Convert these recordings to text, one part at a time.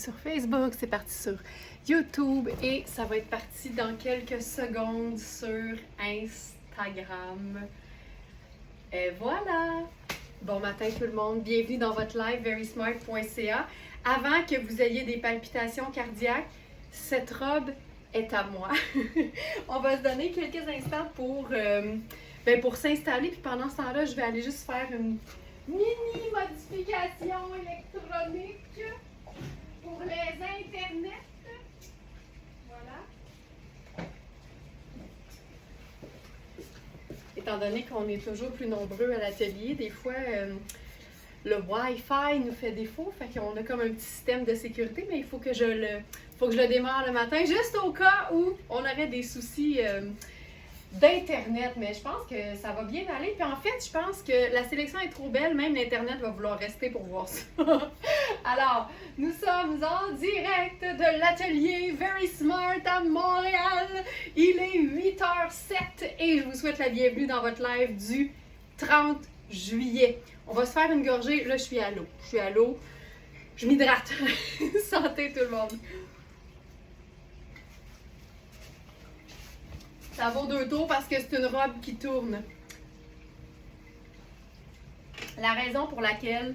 Sur Facebook, c'est parti sur YouTube et ça va être parti dans quelques secondes sur Instagram. Et voilà! Bon matin tout le monde, bienvenue dans votre live verysmart.ca. Avant que vous ayez des palpitations cardiaques, cette robe est à moi. On va se donner quelques instants pour s'installer, puis pendant ce temps-là, je vais aller juste faire une mini modification électronique pour les internets. Voilà. Étant donné qu'on est toujours plus nombreux à l'atelier, des fois le Wi-Fi nous fait défaut, fait qu'on a comme un petit système de sécurité, mais il faut que je le démarre le matin, juste au cas où on aurait des soucis d'Internet, mais je pense que ça va bien aller. Puis en fait, je pense que la sélection est trop belle, même l'Internet va vouloir rester pour voir ça. Alors, nous sommes en direct de l'atelier Very Smart à Montréal. Il est 8h07 et je vous souhaite la bienvenue dans votre live du 30 juillet. On va se faire une gorgée. Là, je suis à l'eau. Je m'hydrate. Santé tout le monde. Ça vaut 2 tours parce que c'est une robe qui tourne. La raison pour laquelle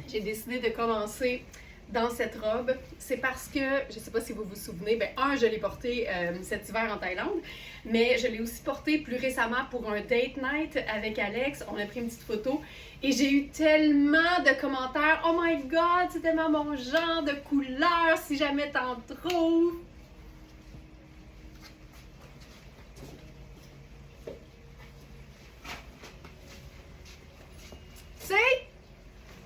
j'ai décidé de commencer dans cette robe, c'est parce que, je ne sais pas si vous vous souvenez, je l'ai portée cet hiver en Thaïlande, mais je l'ai aussi portée plus récemment pour un date night avec Alex. On a pris une petite photo et j'ai eu tellement de commentaires. Oh my God, c'est tellement mon genre de couleur, si jamais t'en trouves.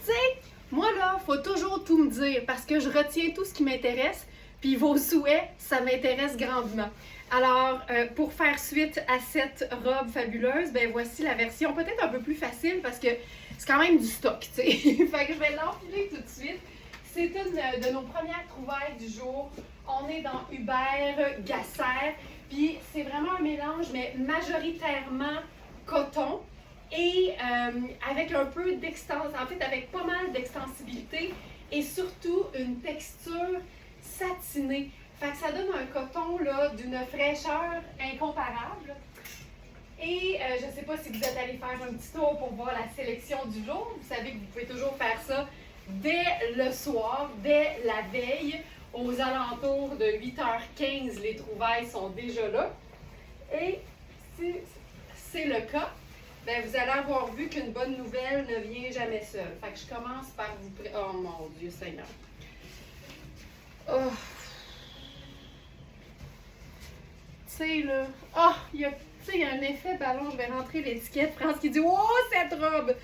Tu sais, moi là, faut toujours tout me dire parce que je retiens tout ce qui m'intéresse, puis vos souhaits, ça m'intéresse grandement. Alors, pour faire suite à cette robe fabuleuse, voici la version peut-être un peu plus facile parce que c'est quand même du stock, tu sais. Fait que je vais l'enfiler tout de suite. C'est une de nos premières trouvailles du jour. On est dans Hubert Gasser, puis c'est vraiment un mélange, mais majoritairement coton. Et avec un peu d'extension, en fait avec pas mal d'extensibilité et surtout une texture satinée. Fait que ça donne un coton là d'une fraîcheur incomparable. Et je ne sais pas si vous êtes allé faire un petit tour pour voir la sélection du jour. Vous savez que vous pouvez toujours faire ça dès le soir, dès la veille. Aux alentours de 8h15, les trouvailles sont déjà là. Et si c'est le cas, vous allez avoir vu qu'une bonne nouvelle ne vient jamais seule. Fait que je commence par vous... Oh mon Dieu Seigneur. Oh. Tu sais, là... il y a un effet ballon. Je vais rentrer l'étiquette. France qui dit « Oh, cette robe!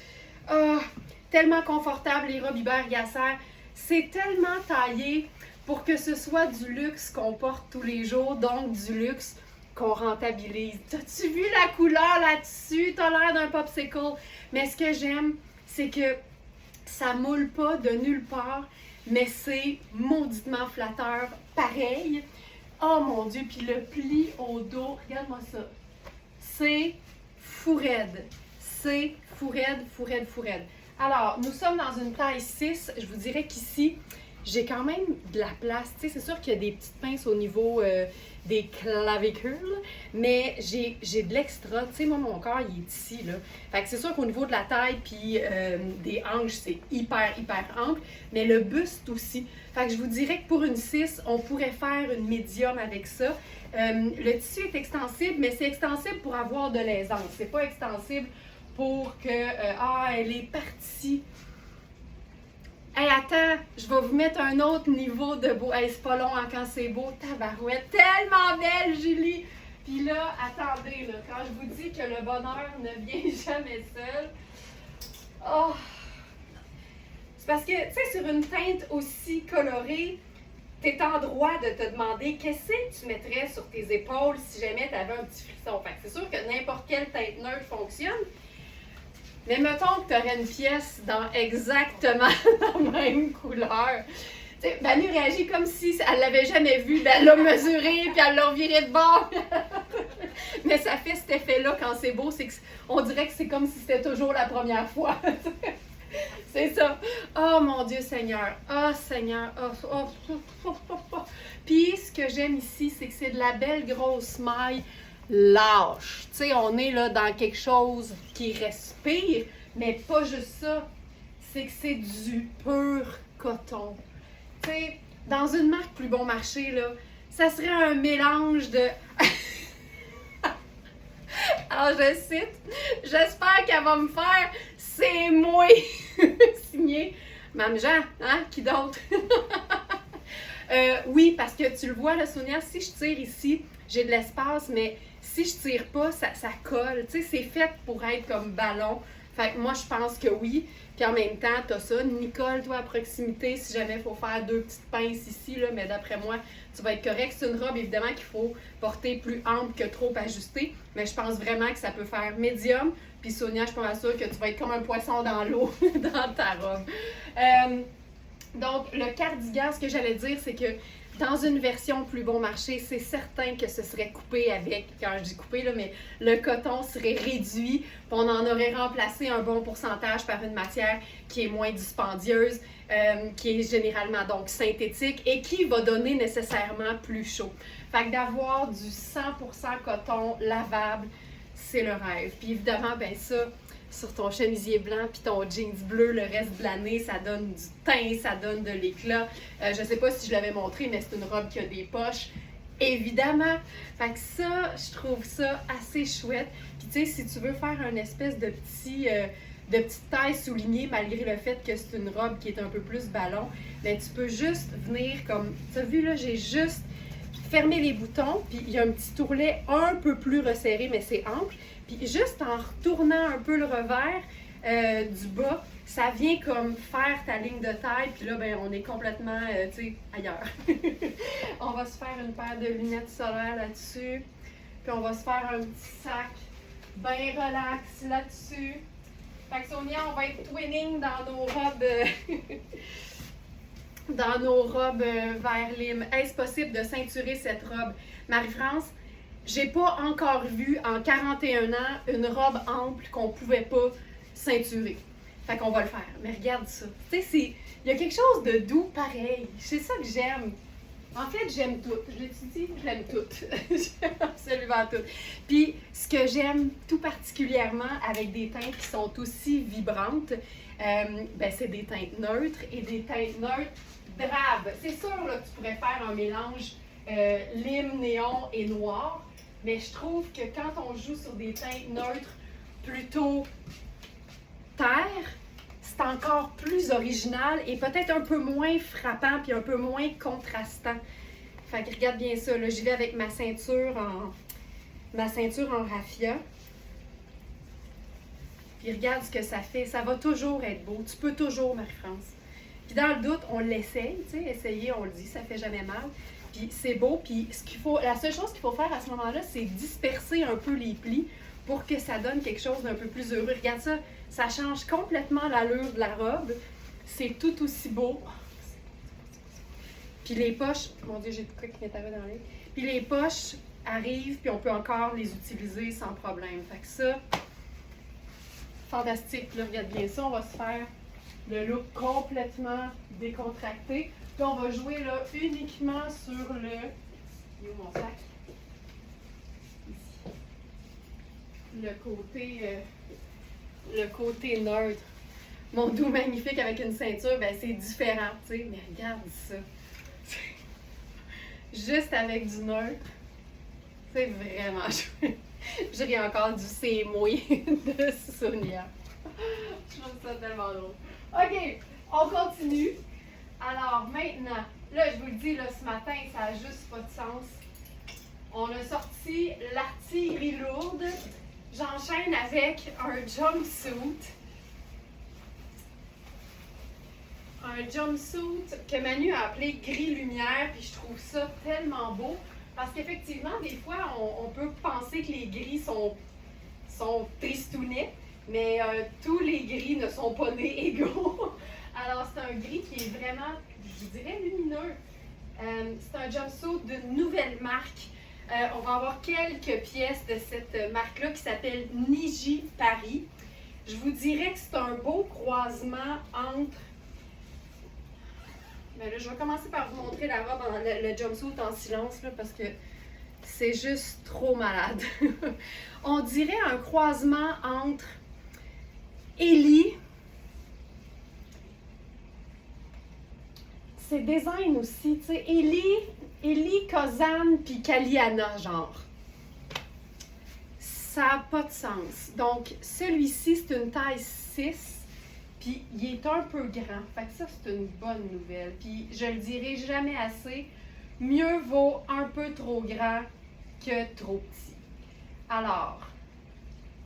Tellement confortable, les robes Hubert Gasser. C'est tellement taillé pour que ce soit du luxe qu'on porte tous les jours, donc du luxe qu'on rentabilise. T'as-tu vu la couleur là-dessus? T'as l'air d'un popsicle. Mais ce que j'aime, c'est que ça moule pas de nulle part, mais c'est mauditement flatteur pareil. Oh mon Dieu, puis le pli au dos, regarde-moi ça. C'est fou raide. C'est fou raide, fou raide, fou raide. Alors, nous sommes dans une taille 6. Je vous dirais qu'ici, j'ai quand même de la place. Tu sais, c'est sûr qu'il y a des petites pinces au niveau des clavicules, mais j'ai de l'extra. Tu sais, moi, mon corps, il est ici, là. Fait que c'est sûr qu'au niveau de la taille puis des hanches, c'est hyper, hyper ample, mais le buste aussi. Fait que je vous dirais que pour une 6, on pourrait faire une médium avec ça. Le tissu est extensible, mais c'est extensible pour avoir de l'aisance. C'est pas extensible pour que, elle est partie. Hey, attends, je vais vous mettre un autre niveau de beau. Hey, c'est pas long hein, quand c'est beau. Tabarouette, tellement belle, Julie! Puis là, attendez, là, quand je vous dis que le bonheur ne vient jamais seul, oh! C'est parce que, tu sais, sur une teinte aussi colorée, t'es en droit de te demander qu'est-ce que tu mettrais sur tes épaules si jamais t'avais un petit frisson. Fait que c'est sûr que n'importe quelle teinte neutre fonctionne. Mais mettons que tu aurais une pièce dans exactement la même couleur. T'sais, Manu réagit comme si elle l'avait jamais vue. Elle l'a mesuré, puis elle l'a reviré de bord. Mais ça fait cet effet-là quand c'est beau, c'est qu'on dirait que c'est comme si c'était toujours la première fois. C'est ça. Oh mon Dieu Seigneur. Oh Seigneur. Puis ce que j'aime ici, c'est que c'est de la belle grosse maille lâche. Tu sais, on est là dans quelque chose qui respire, mais pas juste ça. C'est que c'est du pur coton. Tu sais, dans une marque Plus Bon Marché, là, ça serait un mélange de... Alors, je cite, j'espère qu'elle va me faire « c'est moi » signé Mme Jean, hein? Qui d'autre? Oui, parce que tu le vois, là, Sonia, si je tire ici, j'ai de l'espace, mais si je tire pas, ça colle. Tu sais, c'est fait pour être comme ballon. Fait que moi, je pense que oui. Puis en même temps, t'as ça. Nicole, toi, à proximité, si jamais il faut faire 2 petites pinces ici, là, mais d'après moi, tu vas être correct. C'est une robe, évidemment, qu'il faut porter plus ample que trop ajustée. Mais je pense vraiment que ça peut faire médium. Puis Sonia, je suis pas sûre que tu vas être comme un poisson dans l'eau dans ta robe. Donc, le cardigan, ce que j'allais dire, c'est que dans une version Plus Bon Marché, c'est certain que ce serait coupé avec, quand je dis coupé, là, mais le coton serait réduit, puis on en aurait remplacé un bon pourcentage par une matière qui est moins dispendieuse, qui est généralement donc synthétique et qui va donner nécessairement plus chaud. Fait que d'avoir du 100% coton lavable, c'est le rêve. Puis évidemment, ben ça, sur ton chemisier blanc puis ton jeans bleu le reste de l'année, ça donne du teint, ça donne de l'éclat. Je sais pas si je l'avais montré, mais c'est une robe qui a des poches, évidemment. Fait que ça, je trouve ça assez chouette. Puis tu sais, si tu veux faire une espèce de petite taille soulignée, malgré le fait que c'est une robe qui est un peu plus ballon, ben tu peux juste venir comme, tu as vu là, j'ai juste fermé les boutons, puis il y a un petit tourlet un peu plus resserré, mais c'est ample. Puis juste en retournant un peu le revers du bas, ça vient comme faire ta ligne de taille. Puis là, ben, on est complètement, tu sais, ailleurs. On va se faire une paire de lunettes solaires là-dessus. Puis on va se faire un petit sac bien relax là-dessus. Fait que Sonia, on va être twinning dans nos robes... dans nos robes vert lime. Est-ce possible de ceinturer cette robe? Marie-France, j'ai pas encore vu en 41 ans une robe ample qu'on pouvait pas ceinturer. Fait qu'on va le faire. Mais regarde ça. Tu sais, il y a quelque chose de doux pareil. C'est ça que j'aime. En fait, j'aime tout. Je l'ai dit, j'aime tout. J'aime absolument tout. Puis, ce que j'aime tout particulièrement avec des teintes qui sont aussi vibrantes, ben, c'est des teintes neutres et des teintes neutres drabes. C'est sûr là, que tu pourrais faire un mélange lime, néon et noir, mais je trouve que quand on joue sur des teintes neutres plutôt terre, c'est encore plus original et peut-être un peu moins frappant puis un peu moins contrastant. Fait que regarde bien ça, là, j'y vais avec ma ceinture en raffia. Puis regarde ce que ça fait, ça va toujours être beau. Tu peux toujours, Marie-France. Puis dans le doute, on l'essaye, tu sais, essayer, on le dit, ça fait jamais mal. Puis c'est beau, puis la seule chose qu'il faut faire à ce moment-là, c'est disperser un peu les plis pour que ça donne quelque chose d'un peu plus heureux. Regarde ça, ça change complètement l'allure de la robe. C'est tout aussi beau. Puis les poches, mon Dieu, j'ai tout quoi qui m'est arrivé dans les... Puis les poches arrivent, puis on peut encore les utiliser sans problème. Fait que ça, fantastique. Là, regarde bien ça, on va se faire le look complètement décontracté. Puis on va jouer là uniquement sur le... Il est où mon sac? Ici. Le côté neutre. Mon doux magnifique avec une ceinture, ben c'est différent, tu sais. Mais regarde ça. Juste avec du neutre. C'est vraiment chouette. Je ris encore du c'est mouillé de Sonia. Je trouve ça tellement drôle. OK, on continue. Alors maintenant, là je vous le dis, là, ce matin, ça n'a juste pas de sens. On a sorti l'artillerie lourde. J'enchaîne avec un jumpsuit. Un jumpsuit que Manu a appelé gris lumière, puis je trouve ça tellement beau. Parce qu'effectivement, des fois, on peut penser que les gris sont tristounets, mais tous les gris ne sont pas nés égaux. Alors, c'est un gris qui est vraiment, je dirais, lumineux. C'est un jumpsuit d'une nouvelle marque. On va avoir quelques pièces de cette marque-là qui s'appelle Niji Paris. Je vous dirais que c'est un beau croisement entre... Mais là, je vais commencer par vous montrer la robe, le jumpsuit en silence, là, parce que c'est juste trop malade. On dirait un croisement entre Ellie, ses designs aussi, tu sais, Ellie, Kozan, puis Kaliana, genre. Ça n'a pas de sens. Donc, celui-ci, c'est une taille 6, puis il est un peu grand. Fait que ça, c'est une bonne nouvelle. Puis, je le dirai jamais assez, mieux vaut un peu trop grand que trop petit. Alors,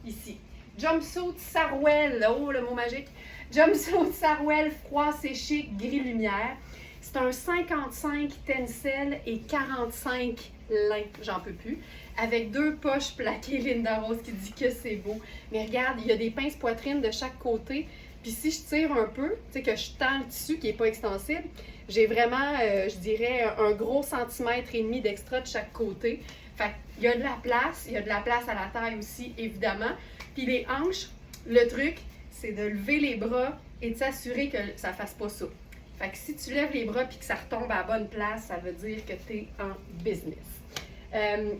ici, jumpsuit Sarwell, oh le mot magique, jumpsuit Sarwell froid séché gris lumière. C'est un 55 tencel et 45 lin, j'en peux plus, avec 2 poches plaquées. Linda Rose qui dit que c'est beau. Mais regarde, il y a des pinces poitrine de chaque côté. Puis si je tire un peu, tu sais que je tends le tissu qui n'est pas extensible, j'ai vraiment, je dirais, un gros centimètre et demi d'extra de chaque côté. Fait qu'il y a de la place, il y a de la place à la taille aussi, évidemment. Puis les hanches, le truc, c'est de lever les bras et de s'assurer que ça ne fasse pas ça. Fait que si tu lèves les bras et que ça retombe à la bonne place, ça veut dire que tu es en business.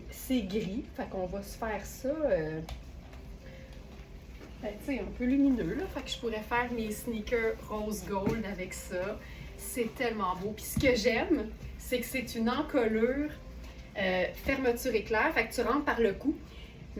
C'est gris, fait qu'on va se faire ça, tu sais, un peu lumineux, là. Fait que je pourrais faire mes sneakers rose gold avec ça. C'est tellement beau. Puis ce que j'aime, c'est que c'est une encolure fermeture éclair, fait que tu rentres par le cou.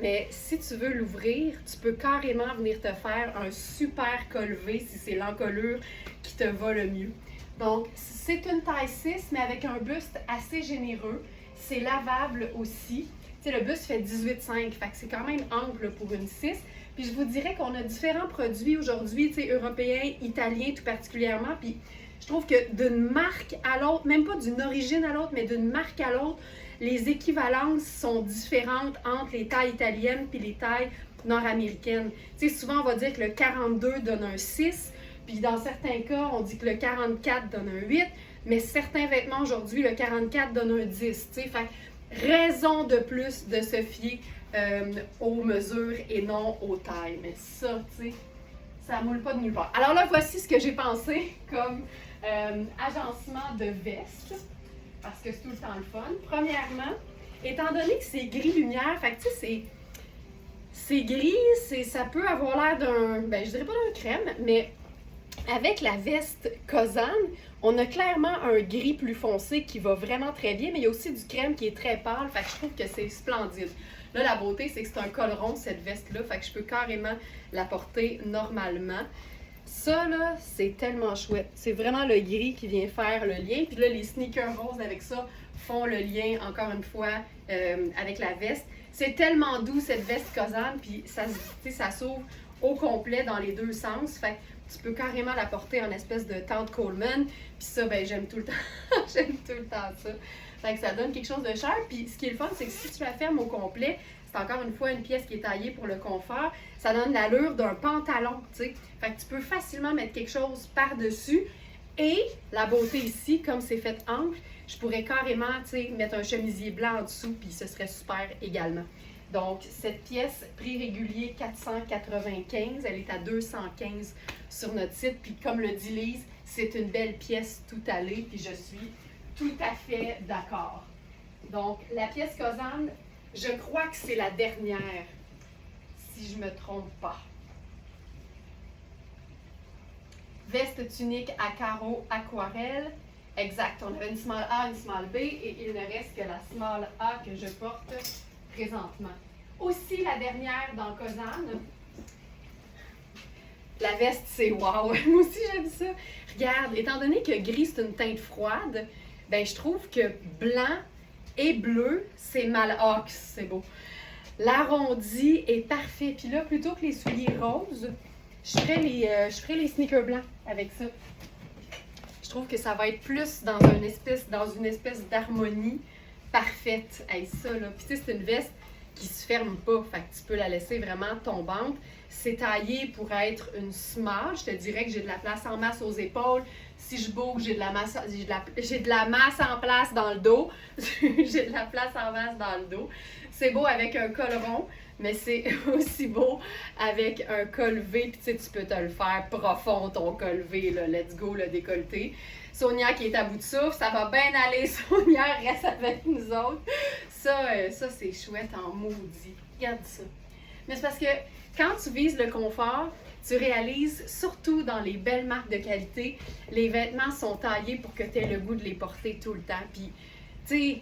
Mais si tu veux l'ouvrir, tu peux carrément venir te faire un super col V si c'est l'encolure qui te va le mieux. Donc, c'est une taille 6, mais avec un buste assez généreux. C'est lavable aussi. Tu sais, le buste fait 18,5, fait que c'est quand même ample pour une 6. Puis je vous dirais qu'on a différents produits aujourd'hui, tu sais, européens, italiens tout particulièrement. Puis je trouve que d'une marque à l'autre, même pas d'une origine à l'autre, mais d'une marque à l'autre, les équivalences sont différentes entre les tailles italiennes puis les tailles nord-américaines. Tu sais, souvent on va dire que le 42 donne un 6, puis dans certains cas, on dit que le 44 donne un 8, mais certains vêtements aujourd'hui, le 44 donne un 10. Tu sais, fait raison de plus de se fier aux mesures et non aux tailles. Mais ça, tu sais, ça moule pas de nulle part. Alors là, voici ce que j'ai pensé comme agencement de veste, parce que c'est tout le temps le fun. Premièrement, étant donné que c'est gris lumière, fait que tu sais, c'est gris, ça peut avoir l'air d'un, ben je dirais pas d'un crème, mais avec la veste Kozan, on a clairement un gris plus foncé qui va vraiment très bien, mais il y a aussi du crème qui est très pâle, fait que je trouve que c'est splendide. Là, la beauté, c'est que c'est un col rond, cette veste-là, fait que je peux carrément la porter normalement. Ça, là, c'est tellement chouette. C'est vraiment le gris qui vient faire le lien. Puis là, les sneakers roses avec ça font le lien, encore une fois, avec la veste. C'est tellement doux, cette veste Kozan, puis ça s'ouvre au complet dans les deux sens. Fait que tu peux carrément la porter en espèce de tente Coleman. Puis ça, ben j'aime tout le temps. J'aime tout le temps ça. Fait que ça donne quelque chose de cher. Puis ce qui est le fun, c'est que si tu la fermes au complet, c'est encore une fois une pièce qui est taillée pour le confort. Ça donne l'allure d'un pantalon, tu sais. Fait que tu peux facilement mettre quelque chose par-dessus. Et la beauté ici, comme c'est fait ample, je pourrais carrément, tu sais, mettre un chemisier blanc en dessous, puis ce serait super également. Donc, cette pièce, prix régulier 495, elle est à 215 sur notre site. Puis comme le dit Lise, c'est une belle pièce tout allée, puis je suis tout à fait d'accord. Donc, la pièce Kozan, je crois que c'est la dernière, si je ne me trompe pas. Veste tunique à carreaux aquarelle. Exact, on avait une small A, une small B, et il ne reste que la small A que je porte présentement. Aussi, la dernière dans Kozan. La veste, c'est wow! Moi aussi, j'aime ça. Regarde, étant donné que gris, c'est une teinte froide, ben je trouve que blanc et bleu, c'est Malhawks, c'est beau. L'arrondi est parfait. Puis là, plutôt que les souliers roses, je ferai les sneakers blancs avec ça. Je trouve que ça va être plus dans une espèce d'harmonie parfaite. Hey, ça, là. Puis tu sais, c'est une veste qui se ferme pas. Fait que tu peux la laisser vraiment tombante. C'est taillé pour être une small. Je te dirais que j'ai de la place en masse aux épaules. Si je bouge, j'ai de la masse en place dans le dos. J'ai de la place en masse dans le dos. C'est beau avec un col rond. mais c'est aussi beau avec un col V, puis tu sais, tu peux te le faire profond, ton col V, là, let's go, le décolleté. Sonia qui est à bout de souffle, ça va bien aller, Sonia reste avec nous autres. Ça c'est chouette en maudit. Regarde ça. Mais c'est parce que quand tu vises le confort, tu réalises, surtout dans les belles marques de qualité, les vêtements sont taillés pour que tu aies le goût de les porter tout le temps. Puis, tu sais,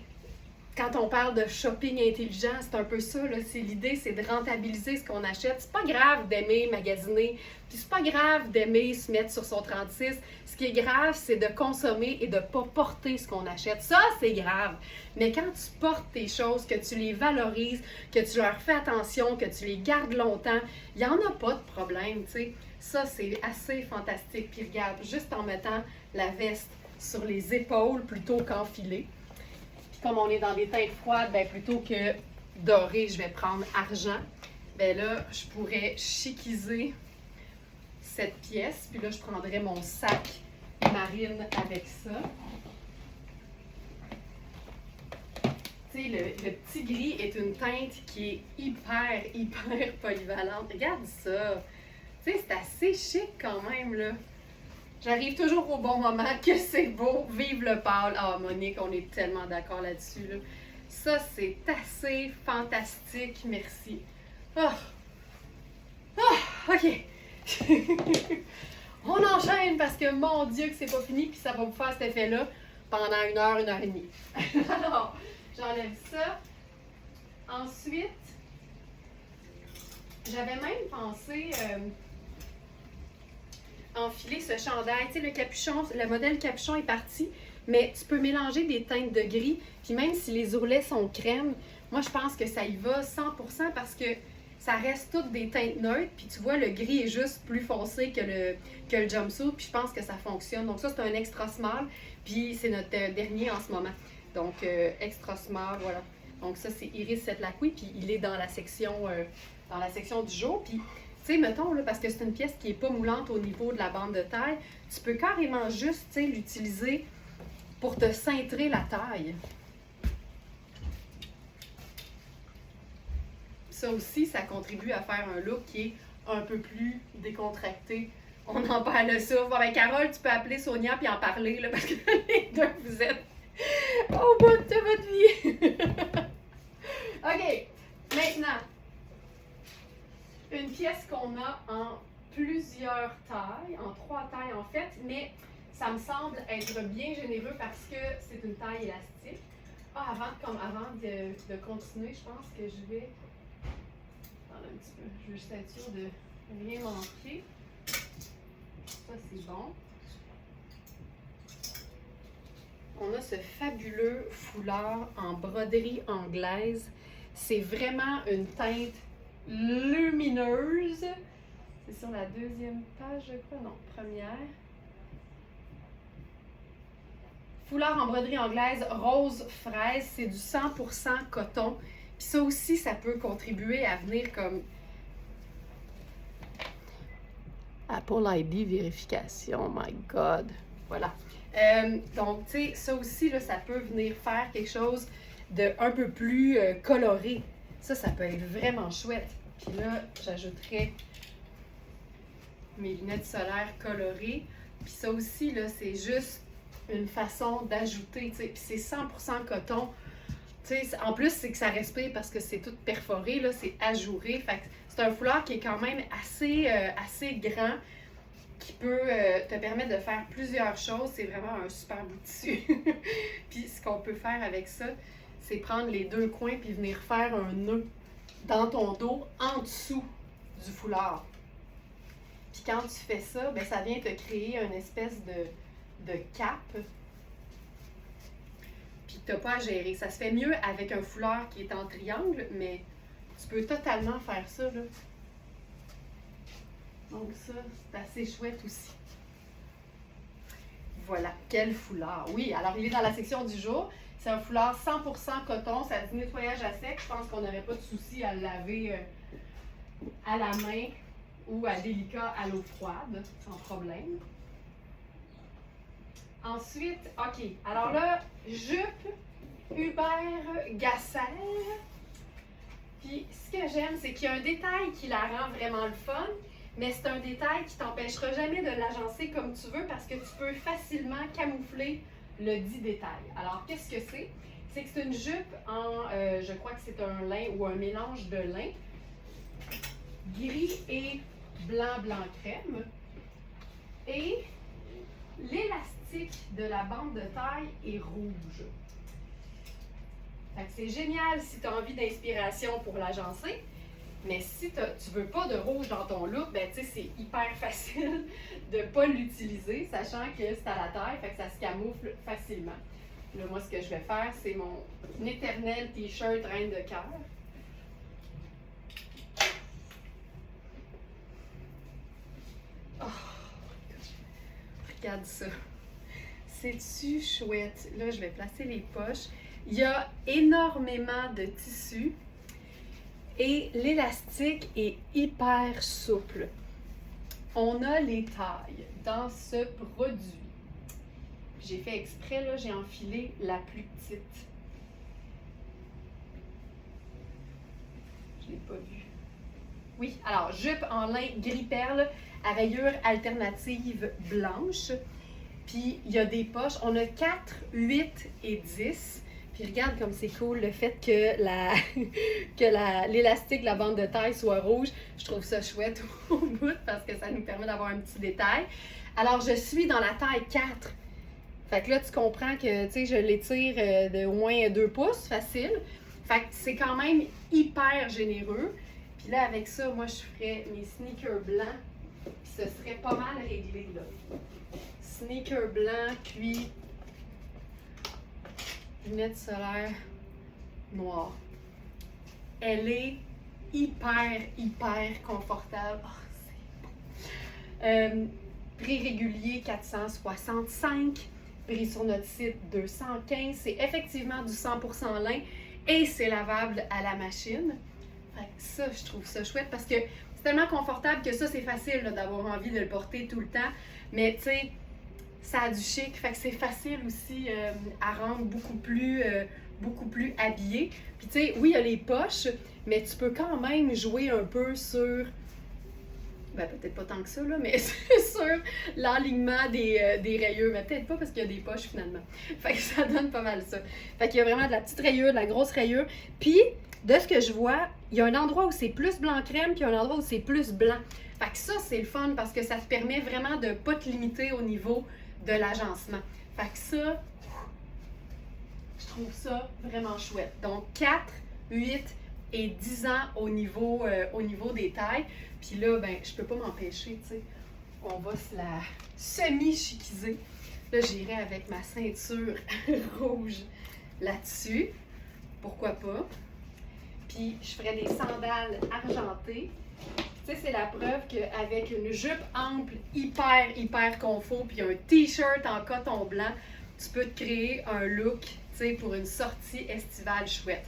quand on parle de shopping intelligent, c'est un peu ça, là. L'idée, c'est de rentabiliser ce qu'on achète. C'est pas grave d'aimer magasiner, puis c'est pas grave d'aimer se mettre sur son 36. Ce qui est grave, c'est de consommer et de pas porter ce qu'on achète. Ça, c'est grave. Mais quand tu portes tes choses, que tu les valorises, que tu leur fais attention, que tu les gardes longtemps, il n'y en a pas de problème, tu sais. Ça, c'est assez fantastique. Puis regarde, juste en mettant la veste sur les épaules plutôt qu'enfilée. Comme on est dans des teintes froides, ben plutôt que doré, je vais prendre argent. Ben là, je pourrais chiquiser cette pièce. Puis là, je prendrais mon sac marine avec ça. Tu sais, le petit gris est une teinte qui est hyper polyvalente. Regarde ça. Tu sais, c'est assez chic quand même, là. J'arrive toujours au bon moment, que c'est beau, vive le pâle. Ah, Monique, on est tellement d'accord là-dessus, là. Ça, c'est assez fantastique, merci. Ah, ok. On enchaîne parce que, mon Dieu, que c'est pas fini, puis ça va vous faire cet effet-là pendant 1 heure, 1 heure et demie. Alors, j'enlève ça. Ensuite, j'avais même pensé... enfiler ce chandail. Tu sais, le capuchon, le modèle capuchon est parti, mais tu peux mélanger des teintes de gris, puis même si les ourlets sont crème, moi je pense que ça y va 100% parce que ça reste toutes des teintes neutres, puis tu vois, le gris est juste plus foncé que le jumpsuit, puis je pense que ça fonctionne. Donc ça, c'est un extra small, puis c'est notre dernier en ce moment. Donc, extra small, voilà. Donc ça, c'est Iris Setlaqui, puis il est dans la section du jour, puis tu sais, mettons, là, parce que c'est une pièce qui n'est pas moulante au niveau de la bande de taille, tu peux carrément juste, tu sais, l'utiliser pour te cintrer la taille. Ça aussi, ça contribue à faire un look qui est un peu plus décontracté. On en parle ça. Bon, ben, Carole, tu peux appeler Sonia puis en parler, là, parce que les deux, vous êtes au bout de votre vie. OK, maintenant, une pièce qu'on a en plusieurs tailles, en 3 tailles en fait, mais ça me semble être bien généreux parce que c'est une taille élastique. Ah, avant de continuer, je pense que je vais... Attends un petit peu, je veux juste être sûre de rien manquer. Ça, c'est bon. On a ce fabuleux foulard en broderie anglaise. C'est vraiment une teinte lumineuse. C'est sur la 2e page, je crois. Non, première. Foulard en broderie anglaise, rose fraise. C'est du 100% coton. Puis ça aussi, ça peut contribuer à venir comme... Apple ID vérification, my God. Voilà. Donc, tu sais, ça aussi, là, ça peut venir faire quelque chose de un peu plus coloré. Ça peut être vraiment chouette. Puis là, j'ajouterais mes lunettes solaires colorées. Puis ça aussi, là, c'est juste une façon d'ajouter, tu sais. Puis c'est 100% coton. Tu sais, en plus, c'est que ça respire parce que c'est tout perforé, là, c'est ajouré. Fait que c'est un foulard qui est quand même assez grand, qui peut te permettre de faire plusieurs choses. C'est vraiment un super beau tissu. Puis ce qu'on peut faire avec ça, c'est prendre les 2 coins puis venir faire un nœud dans ton dos en dessous du foulard. Puis quand tu fais ça, ben, ça vient te créer une espèce de cape. Puis tu n'as pas à gérer. Ça se fait mieux avec un foulard qui est en triangle, mais tu peux totalement faire ça, là. Donc ça, c'est assez chouette aussi. Voilà, quel foulard. Oui, alors il est dans la section du jour. C'est un foulard 100% coton, ça a du nettoyage à sec. Je pense qu'on n'aurait pas de souci à le laver à la main ou à délicat à l'eau froide, sans problème. Ensuite, OK, alors là, jupe Hubert Gasser. Puis ce que j'aime, c'est qu'il y a un détail qui la rend vraiment le fun, mais c'est un détail qui t'empêchera jamais de l'agencer comme tu veux parce que tu peux facilement camoufler le dit détail. Alors, qu'est-ce que c'est? C'est que c'est une jupe en, je crois que c'est un lin ou un mélange de lin, gris et blanc crème. Et l'élastique de la bande de taille est rouge. Fait que c'est génial si tu as envie d'inspiration pour l'agencer. Mais si tu ne veux pas de rouge dans ton look, ben tu sais, c'est hyper facile de ne pas l'utiliser, sachant que c'est à la taille, fait que ça se camoufle facilement. Là, moi, ce que je vais faire, c'est mon éternel t-shirt reine de cœur. Oh, regarde ça. C'est-tu chouette? Là, je vais placer les poches. Il y a énormément de tissu. Et l'élastique est hyper souple. On a les tailles dans ce produit. J'ai fait exprès, là, j'ai enfilé la plus petite. Je ne l'ai pas vue. Oui, alors, jupe en lin gris perle à rayures alternatives blanches. Puis, il y a des poches. On a 4, 8 et 10. Puis regarde comme c'est cool le fait que l'élastique de la bande de taille soit rouge. Je trouve ça chouette au bout parce que ça nous permet d'avoir un petit détail. Alors, je suis dans la taille 4. Fait que là, tu comprends que, tu sais, je l'étire de au moins 2 pouces, facile. Fait que c'est quand même hyper généreux. Puis là, avec ça, moi, je ferais mes sneakers blancs. Puis ce serait pas mal réglé, là. Sneakers blancs, puis lunettes solaires noires. Elle est hyper confortable. Oh, c'est beau. Prix régulier 465. Prix sur notre site 215. C'est effectivement du 100% lin et c'est lavable à la machine. Fait que ça, je trouve ça chouette parce que c'est tellement confortable que ça, c'est facile d'avoir envie de le porter tout le temps. Mais tu sais, ça a du chic, fait que c'est facile aussi à rendre beaucoup plus habillé. Puis tu sais, oui, il y a les poches, mais tu peux quand même jouer un peu sur, ben peut-être pas tant que ça, là, mais sur l'alignement des rayures. Mais peut-être pas parce qu'il y a des poches finalement. Fait que ça donne pas mal ça. Fait qu'il y a vraiment de la petite rayure, de la grosse rayure. Puis, de ce que je vois, il y a un endroit où c'est plus blanc crème, puis un endroit où c'est plus blanc. Fait que ça, c'est le fun parce que ça te permet vraiment de pas te limiter au niveau de l'agencement. Fait que ça, je trouve ça vraiment chouette. Donc 4, 8 et 10 ans au niveau des tailles. Puis là, ben, je peux pas m'empêcher, tu sais. On va se la semi-chiquiser. Là, j'irai avec ma ceinture rouge là-dessus. Pourquoi pas? Puis je ferai des sandales argentées. Tu sais, c'est la preuve qu'avec une jupe ample, hyper confort, puis un t-shirt en coton blanc, tu peux te créer un look, tu sais, pour une sortie estivale chouette.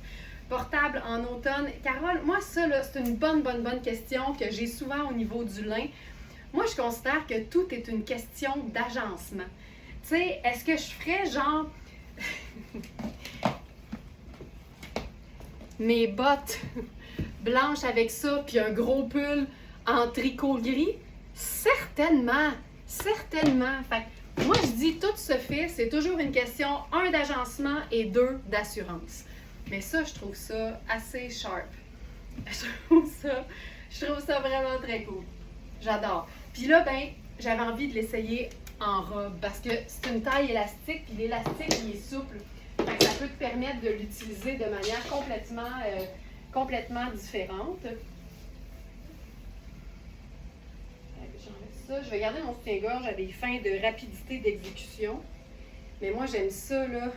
Portable en automne. Carole, moi, ça, là, c'est une bonne question que j'ai souvent au niveau du lin. Moi, je considère que tout est une question d'agencement. Tu sais, est-ce que je ferais genre mes bottes blanches avec ça, puis un gros pull en tricot gris? Certainement. Fait que moi, je dis, tout se fait, c'est toujours une question, 1, d'agencement et 2, d'assurance. Mais ça, je trouve ça assez sharp. Je trouve ça vraiment très cool. J'adore. Puis là, ben, j'avais envie de l'essayer en robe parce que c'est une taille élastique, puis l'élastique, il est souple. Fait que ça peut te permettre de l'utiliser de manière complètement différente. J'enlève ça. Je vais garder mon soutien-gorge à des fins de rapidité d'exécution. Mais moi, j'aime ça, là.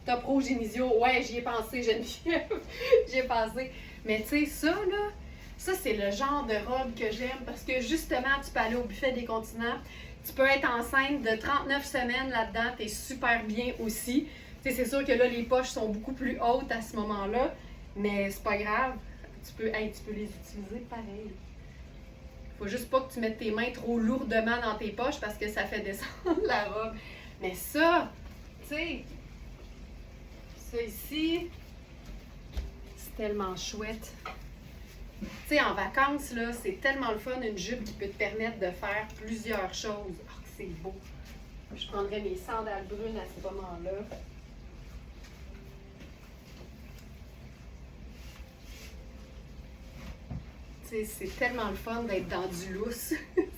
Top rouge Genisio. Ouais, j'y ai pensé, Geneviève. J'y ai pensé. Mais tu sais, ça, là, ça, c'est le genre de robe que j'aime parce que justement, tu peux aller au buffet des continents. Tu peux être enceinte de 39 semaines là-dedans. Tu es super bien aussi. Tu sais, c'est sûr que là, les poches sont beaucoup plus hautes à ce moment-là. Mais c'est pas grave. Tu peux les utiliser pareil. Faut juste pas que tu mettes tes mains trop lourdement dans tes poches parce que ça fait descendre la robe. Mais ça, tu sais, ça ici, c'est tellement chouette. Tu sais, en vacances, là, c'est tellement le fun, une jupe qui peut te permettre de faire plusieurs choses. Oh, c'est beau. Je prendrais mes sandales brunes à ce moment-là. Tu sais, c'est tellement le fun d'être dans du lousse.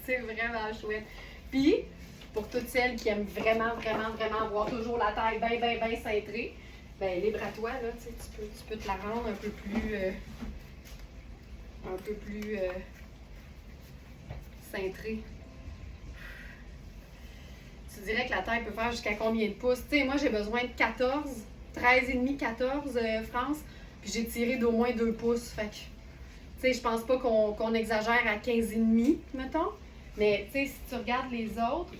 C'est vraiment chouette. Puis, pour toutes celles qui aiment vraiment, vraiment, vraiment avoir toujours la taille bien, bien, bien cintrée, ben libre à toi, là, tu sais, tu peux te la rendre un peu plus cintrée. Tu dirais que la taille peut faire jusqu'à combien de pouces? Tu sais, moi, j'ai besoin de 14, 13,5, 14, France, puis j'ai tiré d'au moins 2 pouces, fait que, tu sais, je pense pas qu'on exagère à 15,5, mettons, mais, tu sais, si tu regardes les autres,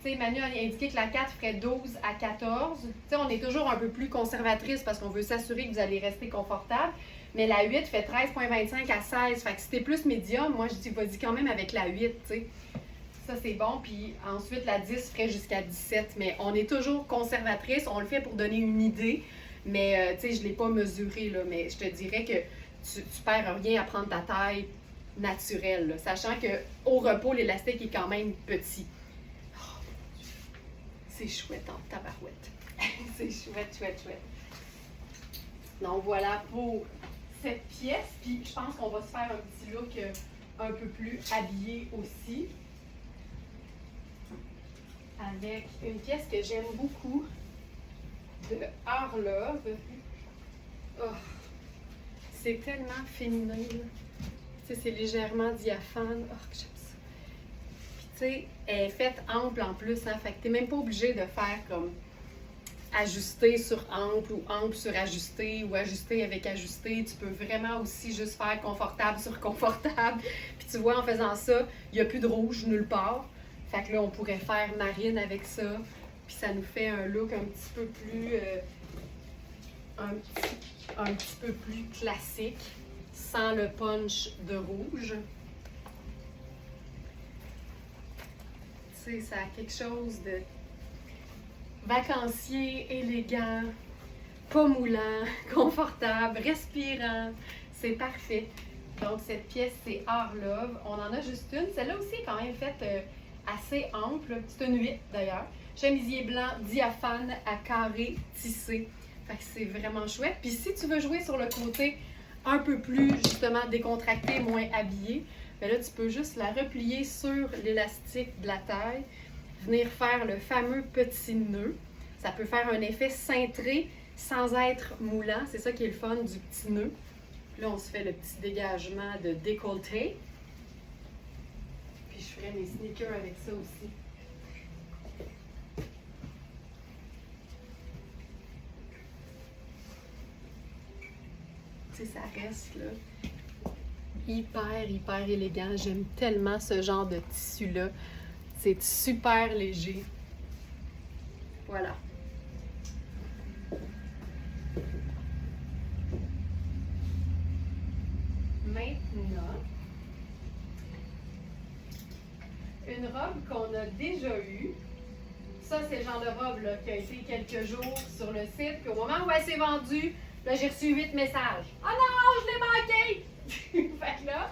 tu sais, Manu a indiqué que la 4 ferait 12 à 14. Tu sais, on est toujours un peu plus conservatrice parce qu'on veut s'assurer que vous allez rester confortable. Mais la 8 fait 13,25 à 16. Fait que si t'es plus médium, moi je dis vas-y quand même avec la 8, tu sais. Ça c'est bon. Puis ensuite la 10 ferait jusqu'à 17. Mais on est toujours conservatrice. On le fait pour donner une idée. Mais tu sais, je ne l'ai pas mesuré là. Mais je te dirais que tu perds rien à prendre ta taille naturelle. Là, sachant qu'au repos, l'élastique est quand même petit. C'est chouette en tabarouette. C'est chouette, chouette, chouette. Donc voilà pour cette pièce. Puis je pense qu'on va se faire un petit look un peu plus habillé aussi. Avec une pièce que j'aime beaucoup de Harlove. Oh, c'est tellement féminin. Tu sais, c'est légèrement diaphane. Oh, que j'aime ça. Puis tu sais, elle est faite ample en plus, hein. Fait que t'es même pas obligé de faire comme ajuster sur ample ou ample sur ajusté ou ajusté avec ajusté. Tu peux vraiment aussi juste faire confortable sur confortable. Puis tu vois, en faisant ça, il n'y a plus de rouge nulle part. Fait que là, on pourrait faire marine avec ça. Puis ça nous fait un look un petit peu plus un petit peu plus classique, sans le punch de rouge. Tu sais, ça a quelque chose de vacancier, élégant, pas moulant, confortable, respirant. C'est parfait. Donc, cette pièce, c'est Harlove. On en a juste une. Celle-là aussi est quand même faite assez ample. C'est une 8 d'ailleurs. Chemisier blanc, diaphane à carré tissé. Fait que c'est vraiment chouette. Puis si tu veux jouer sur le côté un peu plus, justement, décontracté, moins habillé, bien là, tu peux juste la replier sur l'élastique de la taille, venir faire le fameux petit nœud. Ça peut faire un effet cintré sans être moulant. C'est ça qui est le fun du petit nœud. Là, on se fait le petit dégagement de décolleté. Puis je ferai mes sneakers avec ça aussi. Tu sais, ça reste là hyper élégant. J'aime tellement ce genre de tissu-là. C'est super léger. Voilà. Maintenant, une robe qu'on a déjà eue. Ça, c'est le genre de robe là, qui a été quelques jours sur le site. Puis au moment où elle s'est vendue, là, j'ai reçu 8 messages. « Oh non, je l'ai manqué! » Fait que là,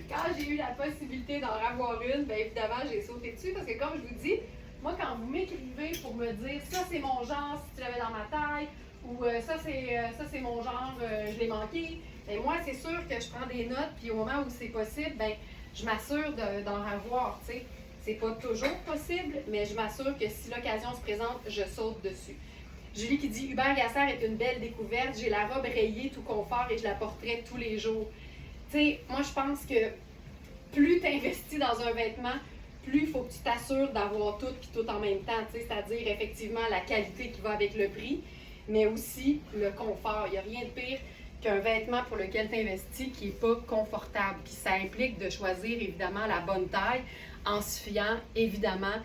quand j'ai eu la possibilité d'en avoir une, bien évidemment, j'ai sauté dessus parce que comme je vous dis, moi, quand vous m'écrivez pour me dire « Ça, c'est mon genre, si tu l'avais dans ma taille » ou ça, c'est mon genre, je l'ai manqué », bien moi, c'est sûr que je prends des notes puis au moment où c'est possible, bien, je m'assure d'en avoir, tu sais. C'est pas toujours possible, mais je m'assure que si l'occasion se présente, je saute dessus. Julie qui dit « Hubert Gasser est une belle découverte. J'ai la robe rayée tout confort et je la porterai tous les jours. » Tu sais, moi, je pense que plus tu investis dans un vêtement, plus il faut que tu t'assures d'avoir tout puis tout en même temps. Tu sais, c'est-à-dire effectivement la qualité qui va avec le prix, mais aussi le confort. Il n'y a rien de pire qu'un vêtement pour lequel tu investis qui n'est pas confortable. Puis ça implique de choisir évidemment la bonne taille en se fiant évidemment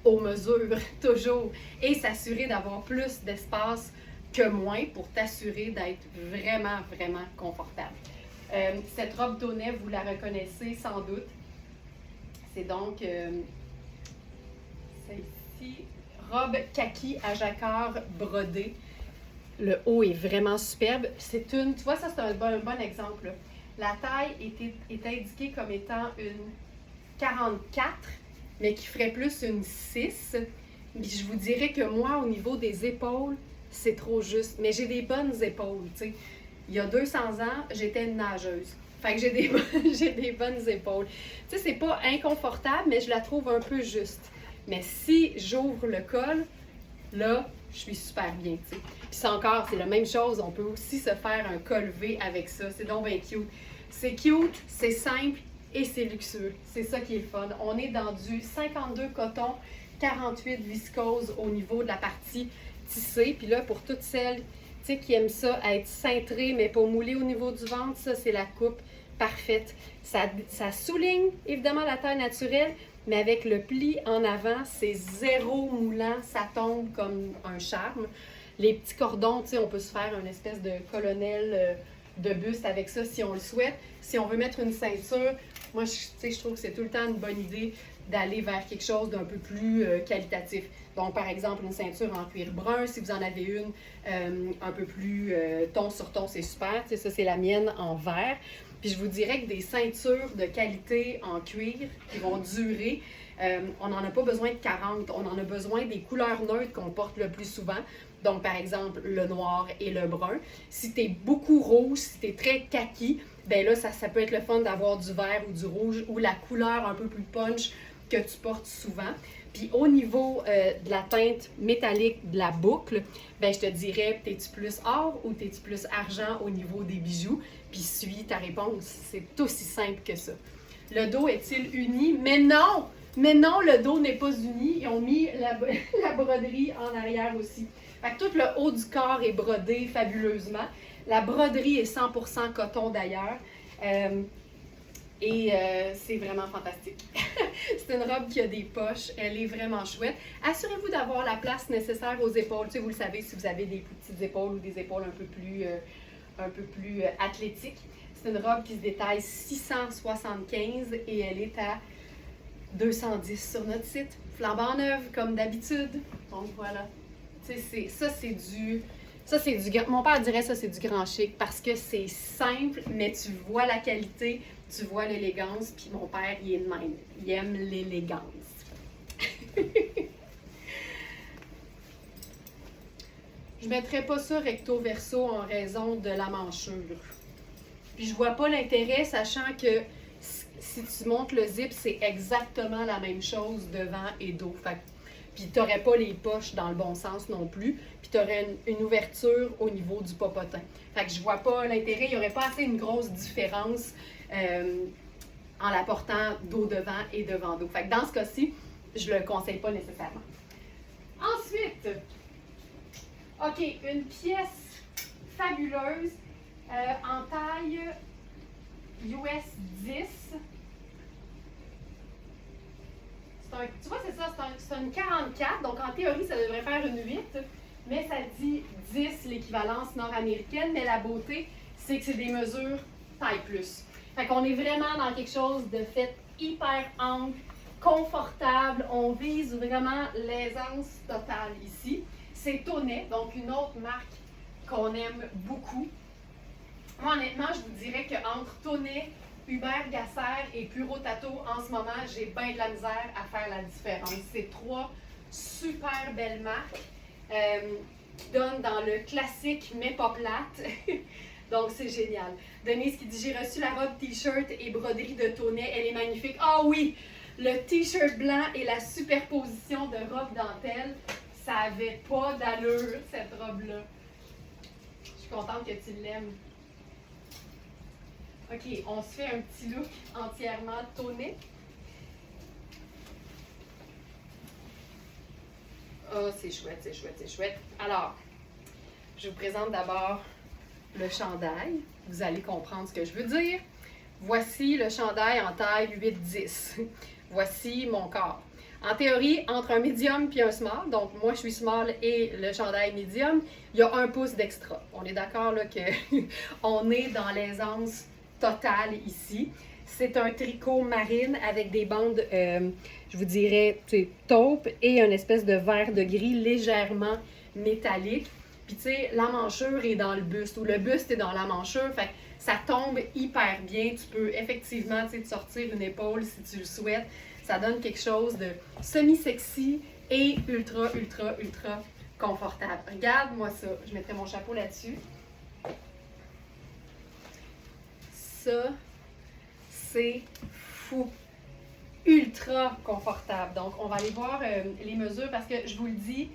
aux mesures, toujours, et s'assurer d'avoir plus d'espace que moins pour t'assurer d'être vraiment, vraiment confortable. Cette robe Tonnet, vous la reconnaissez sans doute. C'est donc celle-ci, robe kaki à jacquard brodée. Le haut est vraiment superbe. C'est une, tu vois, ça c'est un bon exemple. La taille est indiquée comme étant une 44, mais qui ferait plus une 6. Puis je vous dirais que moi, au niveau des épaules, c'est trop juste. Mais j'ai des bonnes épaules, tu sais. Il y a 200 ans, j'étais une nageuse. Fait que j'ai des bonnes épaules. Tu sais, c'est pas inconfortable, mais je la trouve un peu juste. Mais si j'ouvre le col, là, je suis super bien, tu sais. Puis c'est la même chose. On peut aussi se faire un col V avec ça. C'est donc bien cute. C'est cute, c'est simple et c'est luxueux. C'est ça qui est le fun. On est dans du 52 coton, 48 viscose au niveau de la partie tissée. Puis là, pour toutes celles qui aiment ça, être cintrées mais pas moulées au niveau du ventre, ça, c'est la coupe parfaite. Ça souligne évidemment la taille naturelle, mais avec le pli en avant, c'est zéro moulant, ça tombe comme un charme. Les petits cordons, on peut se faire une espèce de colonel de buste avec ça si on le souhaite. Si on veut mettre une ceinture, moi, je trouve que c'est tout le temps une bonne idée d'aller vers quelque chose d'un peu plus qualitatif. Donc, par exemple, une ceinture en cuir brun, si vous en avez une un peu plus ton sur ton, c'est super. Ça, c'est la mienne en vert. Puis je vous dirais que des ceintures de qualité en cuir qui vont durer, on n'en a pas besoin de 40. On en a besoin des couleurs neutres qu'on porte le plus souvent. Donc, par exemple, le noir et le brun. Si tu es beaucoup rouge, si tu es très kaki, ben là, ça peut être le fun d'avoir du vert ou du rouge ou la couleur un peu plus punch que tu portes souvent. Puis au niveau de la teinte métallique de la boucle, ben je te dirais, t'es-tu plus or ou t'es-tu plus argent au niveau des bijoux? Puis suis ta réponse. C'est aussi simple que ça. Le dos est-il uni? Mais non! Mais non, le dos n'est pas uni. Ils ont mis la broderie en arrière aussi. Fait que tout le haut du corps est brodé fabuleusement. La broderie est 100% coton d'ailleurs. C'est vraiment fantastique. C'est une robe qui a des poches. Elle est vraiment chouette. Assurez-vous d'avoir la place nécessaire aux épaules. Tu sais, vous le savez, si vous avez des plus petites épaules ou des épaules un peu plus athlétiques. C'est une robe qui se détaille 675 et elle est à 210 sur notre site. Flambant neuve, comme d'habitude. Donc voilà. Tu sais, ça, c'est du... Mon père dirait ça, c'est du grand chic parce que c'est simple, mais tu vois la qualité, tu vois l'élégance, puis mon père, il est de même. Il aime l'élégance. Je ne mettrais pas ça recto verso en raison de la manchure. Puis je vois pas l'intérêt, sachant que si tu montes le zip, c'est exactement la même chose devant et dos. Puis tu n'aurais pas les poches dans le bon sens non plus. Puis tu aurais une ouverture au niveau du popotin. Fait que je vois pas l'intérêt. Il n'y aurait pas assez une grosse différence en la portant dos devant et devant dos. Fait que dans ce cas-ci, je le conseille pas nécessairement. Ensuite, OK, une pièce fabuleuse en taille US 10. Tu vois, c'est ça, c'est une 44, donc en théorie, ça devrait faire une 8, mais ça dit 10, l'équivalence nord-américaine, mais la beauté, c'est que c'est des mesures taille plus. Fait qu'on est vraiment dans quelque chose de fait hyper ample, confortable, on vise vraiment l'aisance totale ici. C'est Tonnet, donc une autre marque qu'on aime beaucoup. Moi, honnêtement, je vous dirais qu'entre Tonnet, Hubert Gasser et Puro Tato, en ce moment, j'ai bien de la misère à faire la différence. C'est trois super belles marques qui donnent dans le classique mais pas plate. Donc, c'est génial. Denise qui dit « J'ai reçu la robe t-shirt et broderie de Tonnet. Elle est magnifique. » Ah oui! Le t-shirt blanc et la superposition de robe dentelle, ça avait pas d'allure, cette robe-là. Je suis contente que tu l'aimes. OK, on se fait un petit look entièrement Tonnet. Oh, c'est chouette, c'est chouette, c'est chouette. Alors, je vous présente d'abord le chandail. Vous allez comprendre ce que je veux dire. Voici le chandail en taille 8-10. Voici mon corps. En théorie, entre un medium et un small, donc moi je suis small et le chandail medium, il y a 1 pouce d'extra. On est d'accord là qu'on est dans l'aisance totale ici. C'est un tricot marine avec des bandes, je vous dirais, taupe et une espèce de vert de gris légèrement métallique. Puis tu sais, la manchure est dans le buste ou le buste est dans la manchure. Fait que ça tombe hyper bien. Tu peux effectivement, tu sais, te sortir une épaule si tu le souhaites. Ça donne quelque chose de semi-sexy et ultra, ultra, ultra confortable. Regarde-moi ça. Je mettrai mon chapeau là-dessus. Ça, c'est fou. Ultra confortable. Donc, on va aller voir les mesures parce que je vous le dis,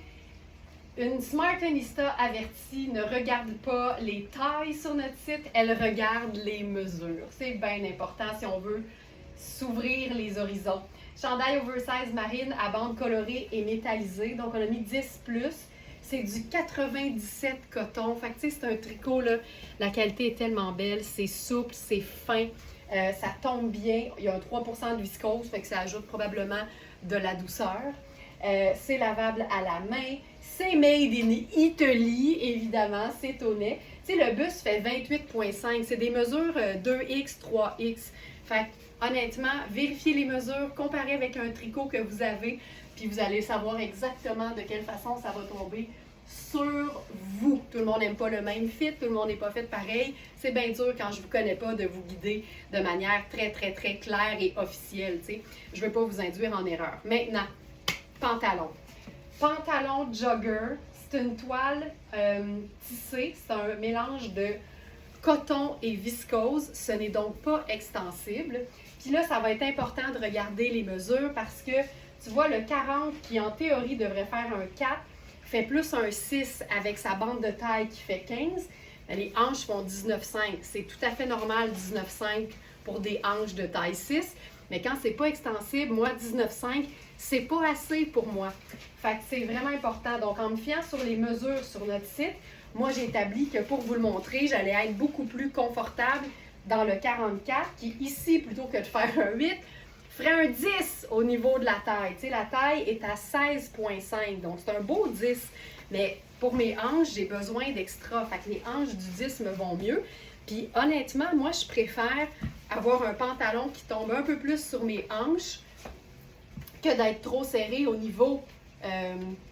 une Smartnista avertie ne regarde pas les tailles sur notre site, elle regarde les mesures. C'est bien important si on veut s'ouvrir les horizons. Chandail oversize marine à bande colorée et métallisée. Donc, on a mis 10+. C'est du 97 coton. Fait que, tu sais, c'est un tricot, là. La qualité est tellement belle. C'est souple, c'est fin. Ça tombe bien. Il y a un 3% de viscose, fait que ça ajoute probablement de la douceur. C'est lavable à la main. C'est made in Italy, évidemment. C'est honnête. Tu sais, le buste fait 28,5. C'est des mesures 2X, 3X. Fait que, honnêtement, vérifiez les mesures, comparez avec un tricot que vous avez, puis vous allez savoir exactement de quelle façon ça va tomber sur vous. Tout le monde n'aime pas le même fit, tout le monde n'est pas fait pareil. C'est bien dur quand je ne vous connais pas de vous guider de manière très, très, très claire et officielle. T'sais. Je ne veux pas vous induire en erreur. Maintenant, pantalon. Pantalon jogger, c'est une toile tissée, c'est un mélange de coton et viscose. Ce n'est donc pas extensible. Puis là, ça va être important de regarder les mesures parce que tu vois, le 40 qui en théorie devrait faire un 4 fait plus un 6 avec sa bande de taille qui fait 15. Les hanches font 19,5. C'est tout à fait normal 19,5 pour des hanches de taille 6. Mais quand c'est pas extensible, moi 19,5, c'est pas assez pour moi. Fait que c'est vraiment important. Donc en me fiant sur les mesures sur notre site, moi j'ai établi que pour vous le montrer, j'allais être beaucoup plus confortable dans le 44 qui ici, plutôt que de faire un 8, ferait un 10 au niveau de la taille. Tu sais, la taille est à 16,5, donc c'est un beau 10. Mais pour mes hanches, j'ai besoin d'extra. Fait que les hanches du 10 me vont mieux. Puis honnêtement, moi, je préfère avoir un pantalon qui tombe un peu plus sur mes hanches que d'être trop serré au niveau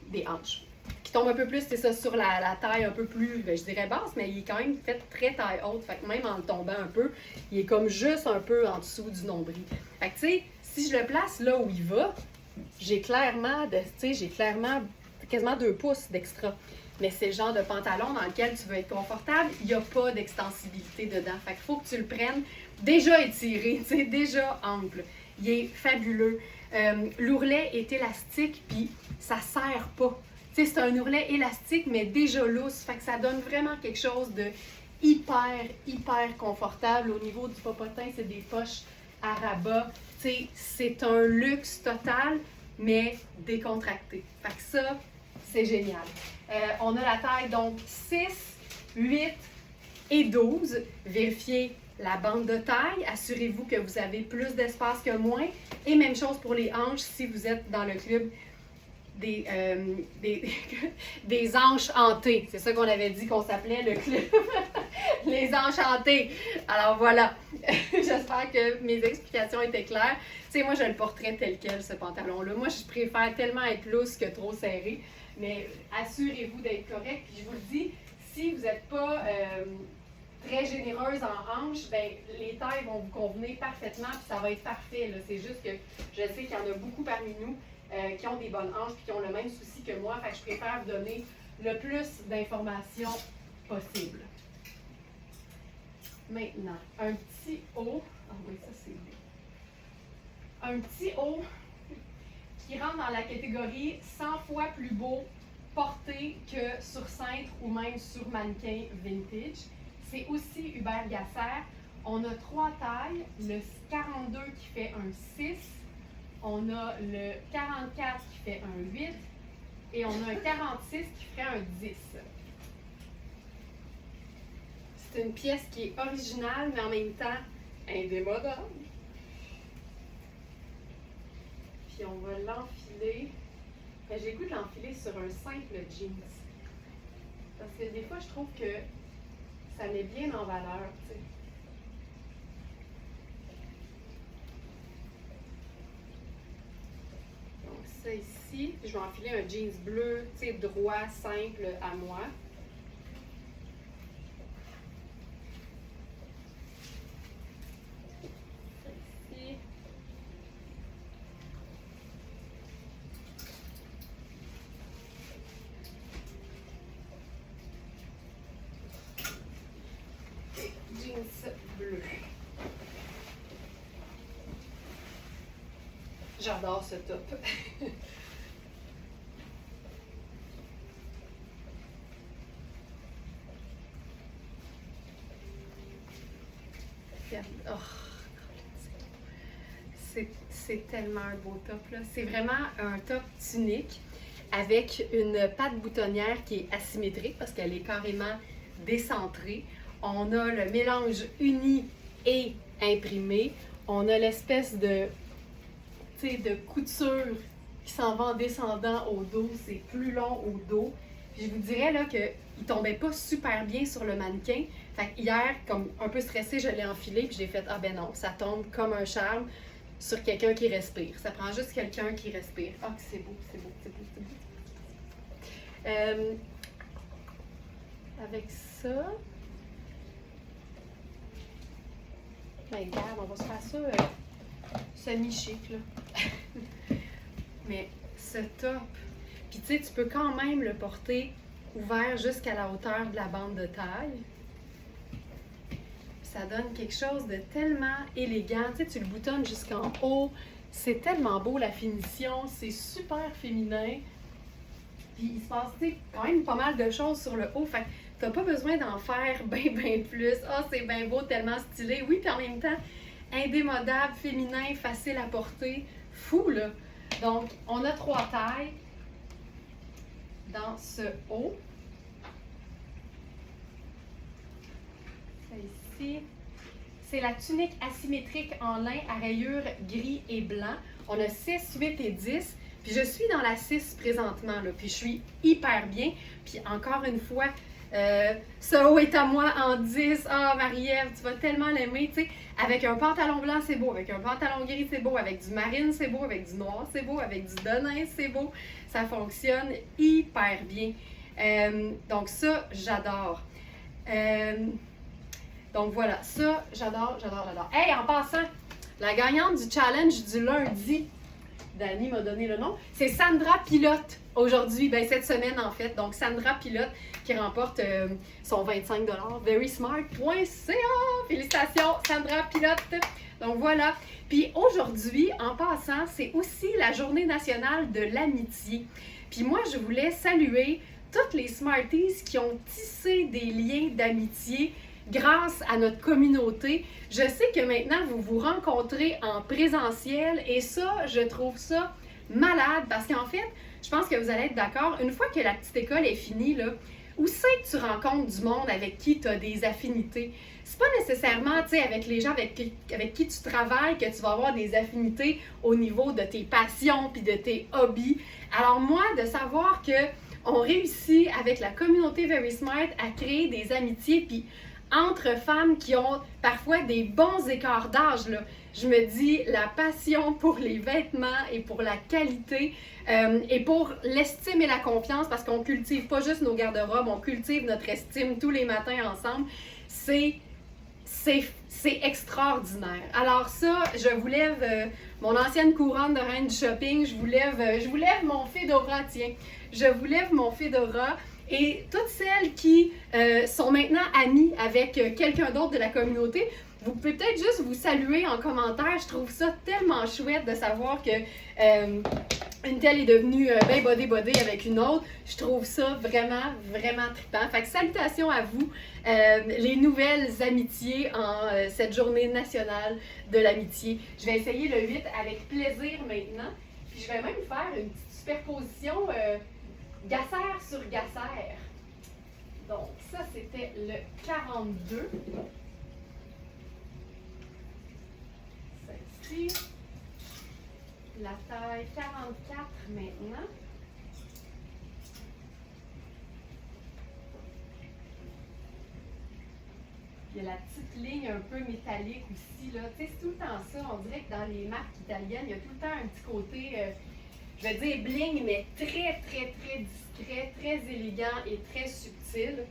des hanches. Qui tombe un peu plus, c'est ça, sur la taille un peu plus, je dirais basse, mais il est quand même fait très taille haute. Fait que même en le tombant un peu, il est comme juste un peu en dessous du nombril. Fait que tu sais, si je le place là où il va, j'ai clairement, quasiment 2 pouces d'extra. Mais c'est le genre de pantalon dans lequel tu veux être confortable, il n'y a pas d'extensibilité dedans. Fait qu'il faut que tu le prennes déjà étiré, tu sais, déjà ample. Il est fabuleux. L'ourlet est élastique, puis ça serre pas. Tu sais, c'est un ourlet élastique, mais déjà lousse. Fait que ça donne vraiment quelque chose de hyper, hyper confortable. Au niveau du popotin, c'est des poches à rabat. Tu sais, c'est un luxe total, mais décontracté. Fait que ça, c'est génial. On a la taille, donc, 6, 8 et 12. Vérifiez la bande de taille. Assurez-vous que vous avez plus d'espace que moins. Et même chose pour les hanches si vous êtes dans le club des hanches hantées. C'est ça qu'on avait dit qu'on s'appelait le club. Les hanches hantées. Alors voilà. J'espère que mes explications étaient claires. Tu sais, moi, je le porterais tel quel, ce pantalon-là. Moi, je préfère tellement être lousse que trop serré. Mais assurez-vous d'être correct. Puis je vous le dis, si vous n'êtes pas très généreuse en hanches, ben, les tailles vont vous convenir parfaitement. Puis ça va être parfait. C'est juste que je sais qu'il y en a beaucoup parmi nous qui ont des bonnes hanches et qui ont le même souci que moi. Fait que je préfère vous donner le plus d'informations possible. Maintenant, un petit haut. Ah oui, ça c'est bien. Un petit haut qui rentre dans la catégorie 100 fois plus beau porté que sur cintre ou même sur mannequin vintage. C'est aussi Hubert Gasser. On a 3 tailles. Le 42 qui fait un 6. On a le 44 qui fait un 8 et on a un 46 qui ferait un 10. C'est une pièce qui est originale, mais en même temps indémodable. Puis on va l'enfiler. J'ai le goût de l'enfiler sur un simple jeans. Parce que des fois, je trouve que ça met bien en valeur, tu sais. Ça ici, puis je vais enfiler un jeans bleu, tu sais, droit, simple à moi. jeans bleu. J'adore ce top. Oh, c'est tellement un beau top, là. C'est vraiment un top tunique avec une patte boutonnière qui est asymétrique parce qu'elle est carrément décentrée. On a le mélange uni et imprimé. On a l'espèce de couture qui s'en va en descendant au dos. C'est plus long au dos. Puis je vous dirais là qu'il ne tombait pas super bien sur le mannequin. Fait que hier, comme un peu stressée, je l'ai enfilé puis j'ai fait « Ah ben non, ça tombe comme un charme sur quelqu'un qui respire. Ça prend juste quelqu'un qui respire. » Ah, c'est beau, c'est beau, c'est beau, c'est beau. Avec ça... Ben regarde, on va se faire ça semi-chic, là. Mais ce top, puis tu sais, tu peux quand même le porter ouvert jusqu'à la hauteur de la bande de taille. Ça donne quelque chose de tellement élégant. Tu sais, tu le boutonnes jusqu'en haut. C'est tellement beau, la finition. C'est super féminin. Puis il se passe, tu sais, quand même pas mal de choses sur le haut. Fait que t'as pas besoin d'en faire ben plus. Ah, c'est bien beau, tellement stylé. Oui, puis en même temps, indémodable, féminin, facile à porter. Fou, là. Donc, on a 3 tailles dans ce haut. Ça ici. C'est la tunique asymétrique en lin à rayures gris et blanc. On a 6, 8 et 10. Puis je suis dans la 6 présentement, là. Puis je suis hyper bien. Puis encore une fois, ce haut est à moi en 10. Ah, Marie-Ève, tu vas tellement l'aimer, tu sais. Avec un pantalon blanc, c'est beau. Avec un pantalon gris, c'est beau. Avec du marine, c'est beau. Avec du noir, c'est beau. Avec du denim, c'est beau. Ça fonctionne hyper bien. Donc ça, j'adore. Donc voilà, ça, j'adore, j'adore, j'adore. Hey, en passant, la gagnante du challenge du lundi, Dani m'a donné le nom, c'est Sandra Pilote aujourd'hui, ben cette semaine en fait. Donc Sandra Pilote qui remporte son 25 $, verysmart.ca. Félicitations Sandra Pilote. Donc voilà. Puis aujourd'hui, en passant, c'est aussi la journée nationale de l'amitié. Puis moi, je voulais saluer toutes les Smarties qui ont tissé des liens d'amitié grâce à notre communauté. Je sais que maintenant, vous vous rencontrez en présentiel et ça, je trouve ça malade parce qu'en fait, je pense que vous allez être d'accord, une fois que la petite école est finie, là, où c'est que tu rencontres du monde avec qui tu as des affinités? C'est pas nécessairement, tu sais, avec les gens avec qui tu travailles que tu vas avoir des affinités au niveau de tes passions puis de tes hobbies. Alors moi, de savoir que on réussit avec la communauté Very Smart à créer des amitiés puis entre femmes qui ont parfois des bons écarts d'âge, là. Je me dis, la passion pour les vêtements et pour la qualité et pour l'estime et la confiance, parce qu'on cultive pas juste nos garde-robes, on cultive notre estime tous les matins ensemble, c'est extraordinaire. Alors ça, je vous lève mon ancienne couronne de reine du shopping, je vous lève mon fedora, tiens, je vous lève mon fedora. Et toutes celles qui sont maintenant amies avec quelqu'un d'autre de la communauté, vous pouvez peut-être juste vous saluer en commentaire. Je trouve ça tellement chouette de savoir que une telle est devenue bien bodé avec une autre. Je trouve ça vraiment, vraiment trippant. Fait que salutations à vous, les nouvelles amitiés en cette journée nationale de l'amitié. Je vais essayer le 8 avec plaisir maintenant. Puis je vais même faire une petite superposition Gassère sur Gassère. Donc, ça, c'était le 42. Celle-ci. La taille 44 maintenant. Il y a la petite ligne un peu métallique aussi, là. Tu sais, c'est tout le temps ça. On dirait que dans les marques italiennes, il y a tout le temps un petit côté... je vais dire bling, mais très discret, très élégant et très subtil.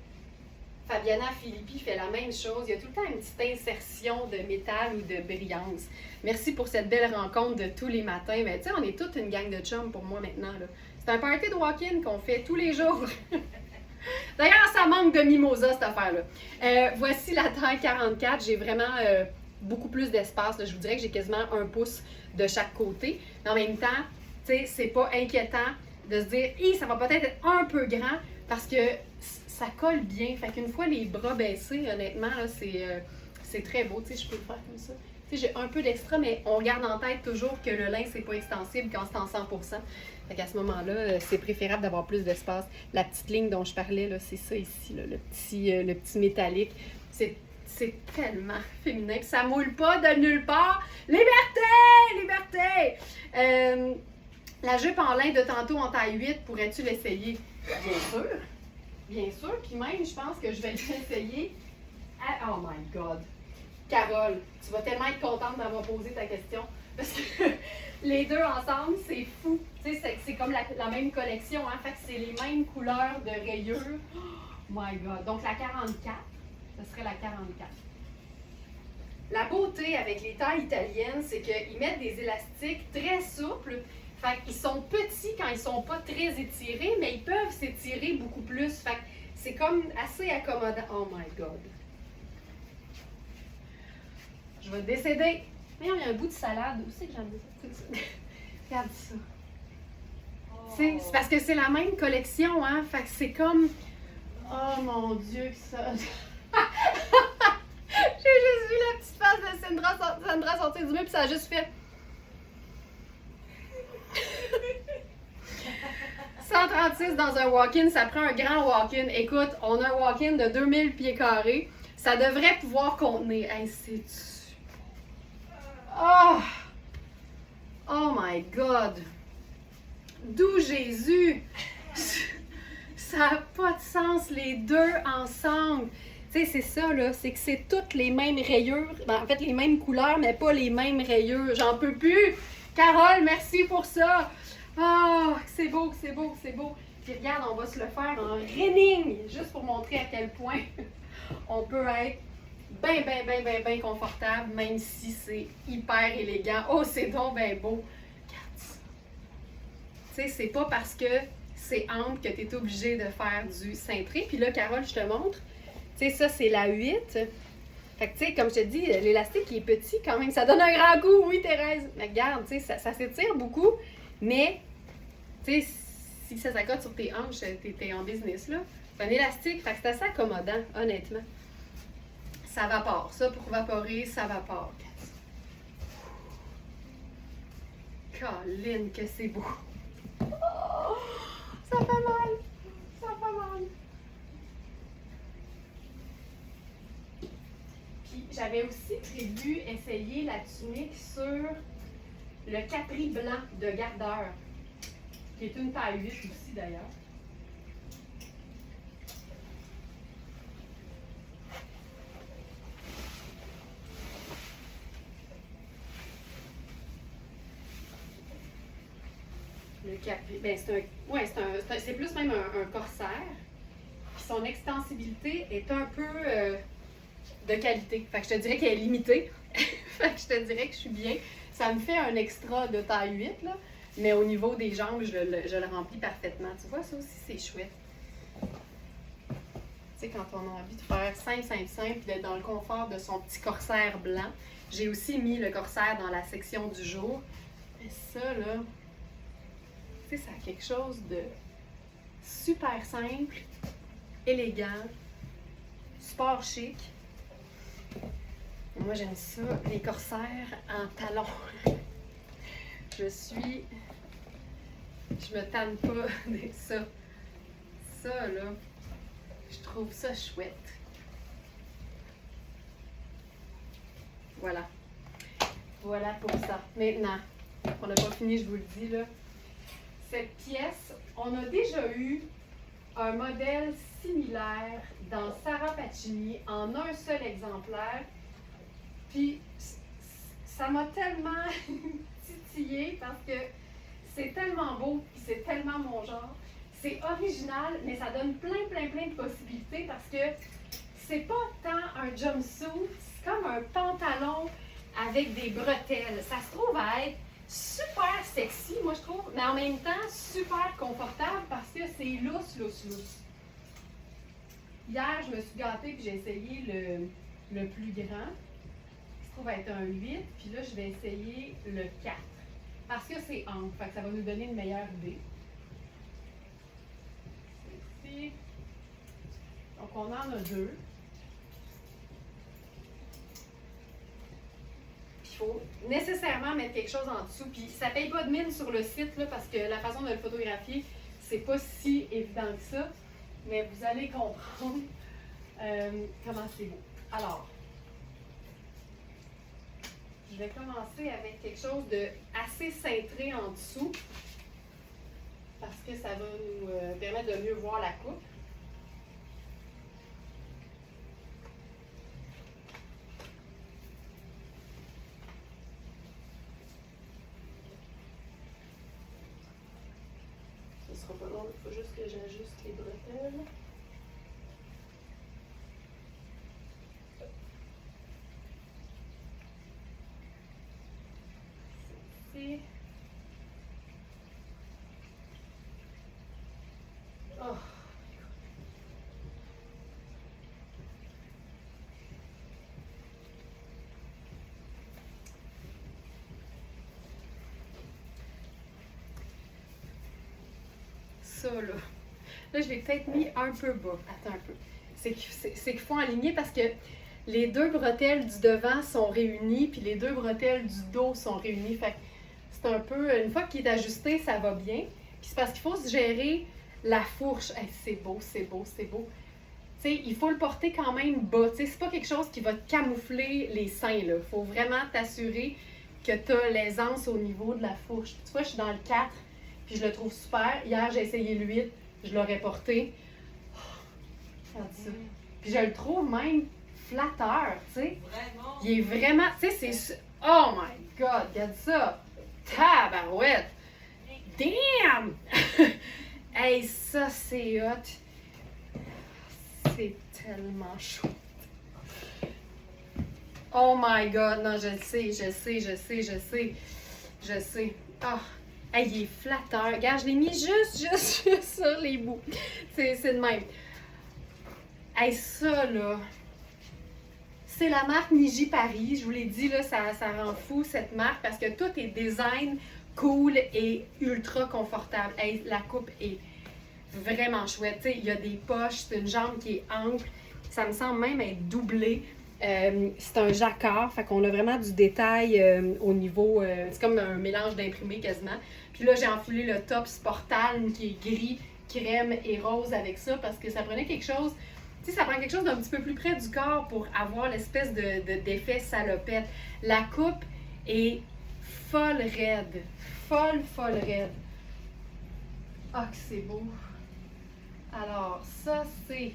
Fabiana Filippi fait la même chose. Il y a tout le temps une petite insertion de métal ou de brillance. Merci pour cette belle rencontre de tous les matins. Mais tu sais, on est toute une gang de chums pour moi maintenant, là. C'est un party de walk-in qu'on fait tous les jours. D'ailleurs, ça manque de mimosa, cette affaire-là. Voici la taille 44. J'ai vraiment beaucoup plus d'espace. Je vous dirais que j'ai quasiment 1 pouce de chaque côté. Mais en même temps, tu sais, c'est pas inquiétant de se dire « ça va peut-être être un peu grand » parce que ça colle bien. Fait qu'une fois les bras baissés, honnêtement, là, c'est très beau. Tu sais, je peux le faire comme ça. Tu sais, j'ai un peu d'extra, mais on garde en tête toujours que le lin, c'est pas extensible quand c'est en 100%. Fait qu'à ce moment-là, c'est préférable d'avoir plus d'espace. La petite ligne dont je parlais, là, c'est ça ici, là, le petit métallique. C'est tellement féminin. Puis ça moule pas de nulle part. Liberté! Liberté! La jupe en lin de tantôt en taille 8, pourrais-tu l'essayer? Bien sûr. Bien sûr. Puis même, je pense que je vais l'essayer. Oh my God! Carole, tu vas tellement être contente d'avoir posé ta question. Parce que les deux ensemble, c'est fou. Tu sais, c'est comme la même collection. Hein? Fait que c'est les mêmes couleurs de rayures. Oh my God! Donc la 44, ce serait la 44. La beauté avec les tailles italiennes, c'est qu'ils mettent des élastiques très souples. Fait qu'ils sont petits quand ils sont pas très étirés, mais ils peuvent s'étirer beaucoup plus. Fait que c'est comme assez accommodant. Oh my God! Je vais décéder. Mais il y a un bout de salade. Où c'est que j'en ai ça? Regarde ça. Oh. C'est parce que c'est la même collection, hein? Fait que c'est comme... Oh mon Dieu, que ça... J'ai juste vu la petite face de Sandra sortir du mur, puis ça a juste fait... 136 dans un walk-in, ça prend un grand walk-in. Écoute, on a un walk-in de 2000 pieds carrés. Ça devrait pouvoir contenir... Hey, c'est... Oh! Oh my God! D'où Jésus? Ça n'a pas de sens, les deux ensemble. Tu sais, c'est ça, là. C'est que c'est toutes les mêmes rayures. Ben, en fait, les mêmes couleurs, mais pas les mêmes rayures. J'en peux plus! Carole, merci pour ça! Oh, c'est beau, c'est beau, c'est beau. Puis regarde, on va se le faire en running, juste pour montrer à quel point on peut être bien confortable, même si c'est hyper élégant. Oh, c'est donc bien beau. Regarde ça. Tu sais, c'est pas parce que c'est ample que tu es obligé de faire du cintré. Puis là, Carole, je te montre. Tu sais, ça, c'est la 8. Fait que, tu sais, comme je te dis, l'élastique, il est petit quand même. Ça donne un grand coup, oui, Thérèse. Mais regarde, tu sais, ça s'étire beaucoup. Mais, tu sais, si ça s'accote sur tes hanches, t'es en business, là. C'est un élastique, fait que c'est assez accommodant, honnêtement. Ça vapore. Ça, pour vaporer, ça vapore. Colline, que c'est beau. Oh, ça fait mal. Ça fait mal. Puis, j'avais aussi prévu essayer la tunique sur le capri blanc de Gardeur, qui est une taille 8 aussi, d'ailleurs. Le capri, ben c'est plus même un corsaire. Puis son extensibilité est un peu de qualité. Fait que je te dirais qu'elle est limitée. Fait que je te dirais que je suis bien. Ça me fait un extra de taille 8, là. Mais au niveau des jambes, je le remplis parfaitement. Tu vois, ça aussi, c'est chouette. Tu sais, quand on a envie de faire simple, d'être dans le confort de son petit corsaire blanc. J'ai aussi mis le corsaire dans la section du jour. Et ça, là... Tu sais, ça a quelque chose de super simple, élégant, sport chic. Moi, j'aime ça, les corsaires en talons. Je me tanne pas de ça. Ça, là, je trouve ça chouette. Voilà. Voilà pour ça. Maintenant, on n'a pas fini, je vous le dis, là. Cette pièce, on a déjà eu un modèle similaire dans Sarah Pacini en un seul exemplaire. Puis, ça m'a tellement titillée parce que c'est tellement beau, puis c'est tellement mon genre. C'est original, mais ça donne plein de possibilités parce que c'est pas tant un jumpsuit, c'est comme un pantalon avec des bretelles. Ça se trouve à être super sexy, moi je trouve, mais en même temps super confortable parce que c'est lousse. Hier, je me suis gâtée puis j'ai essayé le plus grand, qui se trouve être un 8. Puis là, je vais essayer le 4. Parce que c'est ample, fait que ça va nous donner une meilleure idée. Ici. Donc, on en a 2. Puis, il faut nécessairement mettre quelque chose en dessous. Puis, ça ne paye pas de mine sur le site, là, parce que la façon de le photographier, c'est pas si évident que ça. Mais vous allez comprendre comment c'est beau. Alors, je vais commencer avec quelque chose de assez cintré en dessous parce que ça va nous permettre de mieux voir la coupe. Ce sera pas long, il faut juste que j'ajuste les bretelles. Ici. Oh. Ça, là. Là, je l'ai peut-être mis un peu bas. Attends un peu. C'est qu'il faut aligner parce que les 2 bretelles du devant sont réunies, puis les 2 bretelles du dos sont réunies. Fait que c'est un peu... Une fois qu'il est ajusté, ça va bien. Puis c'est parce qu'il faut se gérer la fourche. Hey, c'est beau, c'est beau, c'est beau. Tu sais, il faut le porter quand même bas. Tu sais, c'est pas quelque chose qui va te camoufler les seins, là. Faut vraiment t'assurer que tu as l'aisance au niveau de la fourche. Tu vois, je suis dans le 4, puis je le trouve super. Hier, j'ai essayé le 8, je l'aurais porté. Oh, regarde ça. Puis je le trouve même flatteur, tu sais. Vraiment? Il est vraiment, tu sais, c'est... Oh my God, regarde ça. Tabarouette. Damn! Hey, ça, c'est hot. C'est tellement chaud. Oh my God, non, je le sais, je sais, je sais, je sais. Je sais. Oh, hey, il est flatteur. Regarde, je l'ai mis juste sur les bouts. C'est de même. Hey, ça, là, c'est la marque Niji Paris. Je vous l'ai dit, là, ça rend fou, cette marque, parce que tout est design cool et ultra confortable. Hey, la coupe est vraiment chouette. T'sais, il y a des poches, c'est une jambe qui est ample. Ça me semble même être doublé. C'est un jacquard, fait qu'on a vraiment du détail au niveau... c'est comme un mélange d'imprimé quasiment. Puis là, j'ai enfoulé le top Sportalm qui est gris, crème et rose avec ça parce que ça prenait quelque chose... Tu sais, ça prend quelque chose d'un petit peu plus près du corps pour avoir l'espèce d'effet salopette. La coupe est folle raide. Folle raide. Ah, que c'est beau. Alors, ça, c'est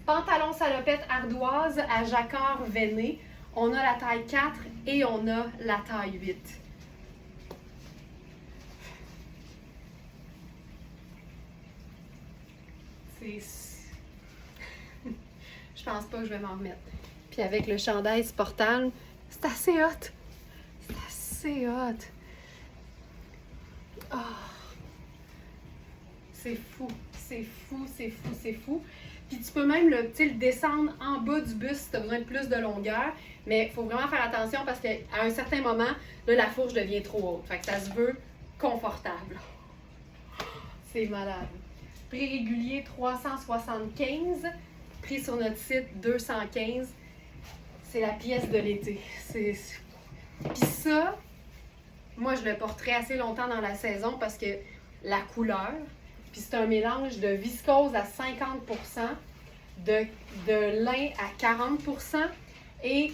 pantalon salopette ardoise à jacquard veiné. On a la taille 4 et on a la taille 8. Je pense pas que je vais m'en remettre. Puis avec le chandail Sportalm, c'est assez hot. C'est assez hot. Oh. C'est fou, c'est fou, c'est fou, c'est fou. Puis tu peux même le descendre en bas du buste si tu as besoin de plus de longueur. Mais il faut vraiment faire attention parce qu'à un certain moment, là, la fourche devient trop haute. Fait que ça se veut confortable. C'est malade. Prix régulier 375. Prix sur notre site 215. C'est la pièce de l'été. Puis ça, moi je le porterai assez longtemps dans la saison parce que la couleur, puis c'est un mélange de viscose à 50%, de lin à 40% et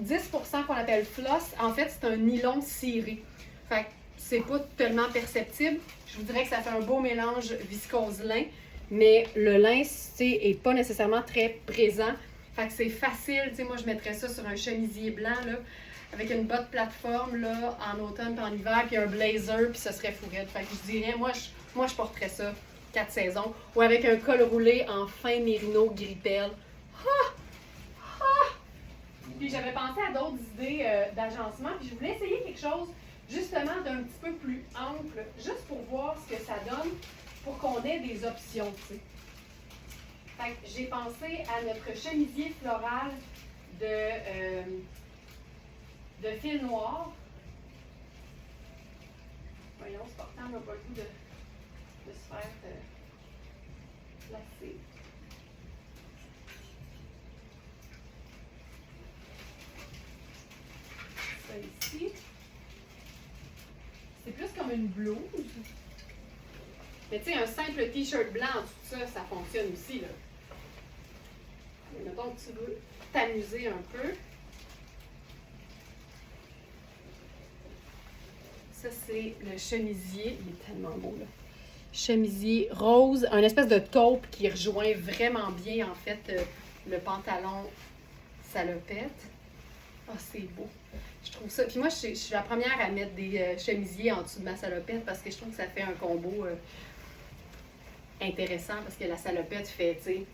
10% qu'on appelle floss. En fait, c'est un nylon ciré. Fait que c'est pas tellement perceptible. Je vous dirais que ça fait un beau mélange viscose-lin, mais le lin, est pas nécessairement très présent. Fait que c'est facile. Tu sais, moi, je mettrais ça sur un chemisier blanc, là, avec une botte plateforme, là, en automne et en hiver, puis un blazer, puis ce serait fourrette. Fait que je dirais, moi, je porterais ça 4 saisons. Ou avec un col roulé en fin mérino gris-pelle. Ah! Ah! Puis j'avais pensé à d'autres idées d'agencement, puis je voulais essayer quelque chose justement d'un petit peu plus ample, juste pour voir ce que ça donne, pour qu'on ait des options, tu sais. Fait que j'ai pensé à notre chemisier floral de fil noir. Voyons, c'est portant, on n'a pas le goût de se faire placer. Ça ici. C'est plus comme une blouse. Mais tu sais, un simple t-shirt blanc, tout ça, ça fonctionne aussi, là. Mais mettons que tu veux t'amuser un peu. Ça, c'est le chemisier. Il est tellement beau, là. Chemisier rose, un espèce de taupe qui rejoint vraiment bien, en fait, le pantalon salopette. Ah, oh, c'est beau. Je trouve ça. Puis moi, je suis la première à mettre des chemisiers en dessous de ma salopette parce que je trouve que ça fait un combo intéressant parce que la salopette fait, tu sais,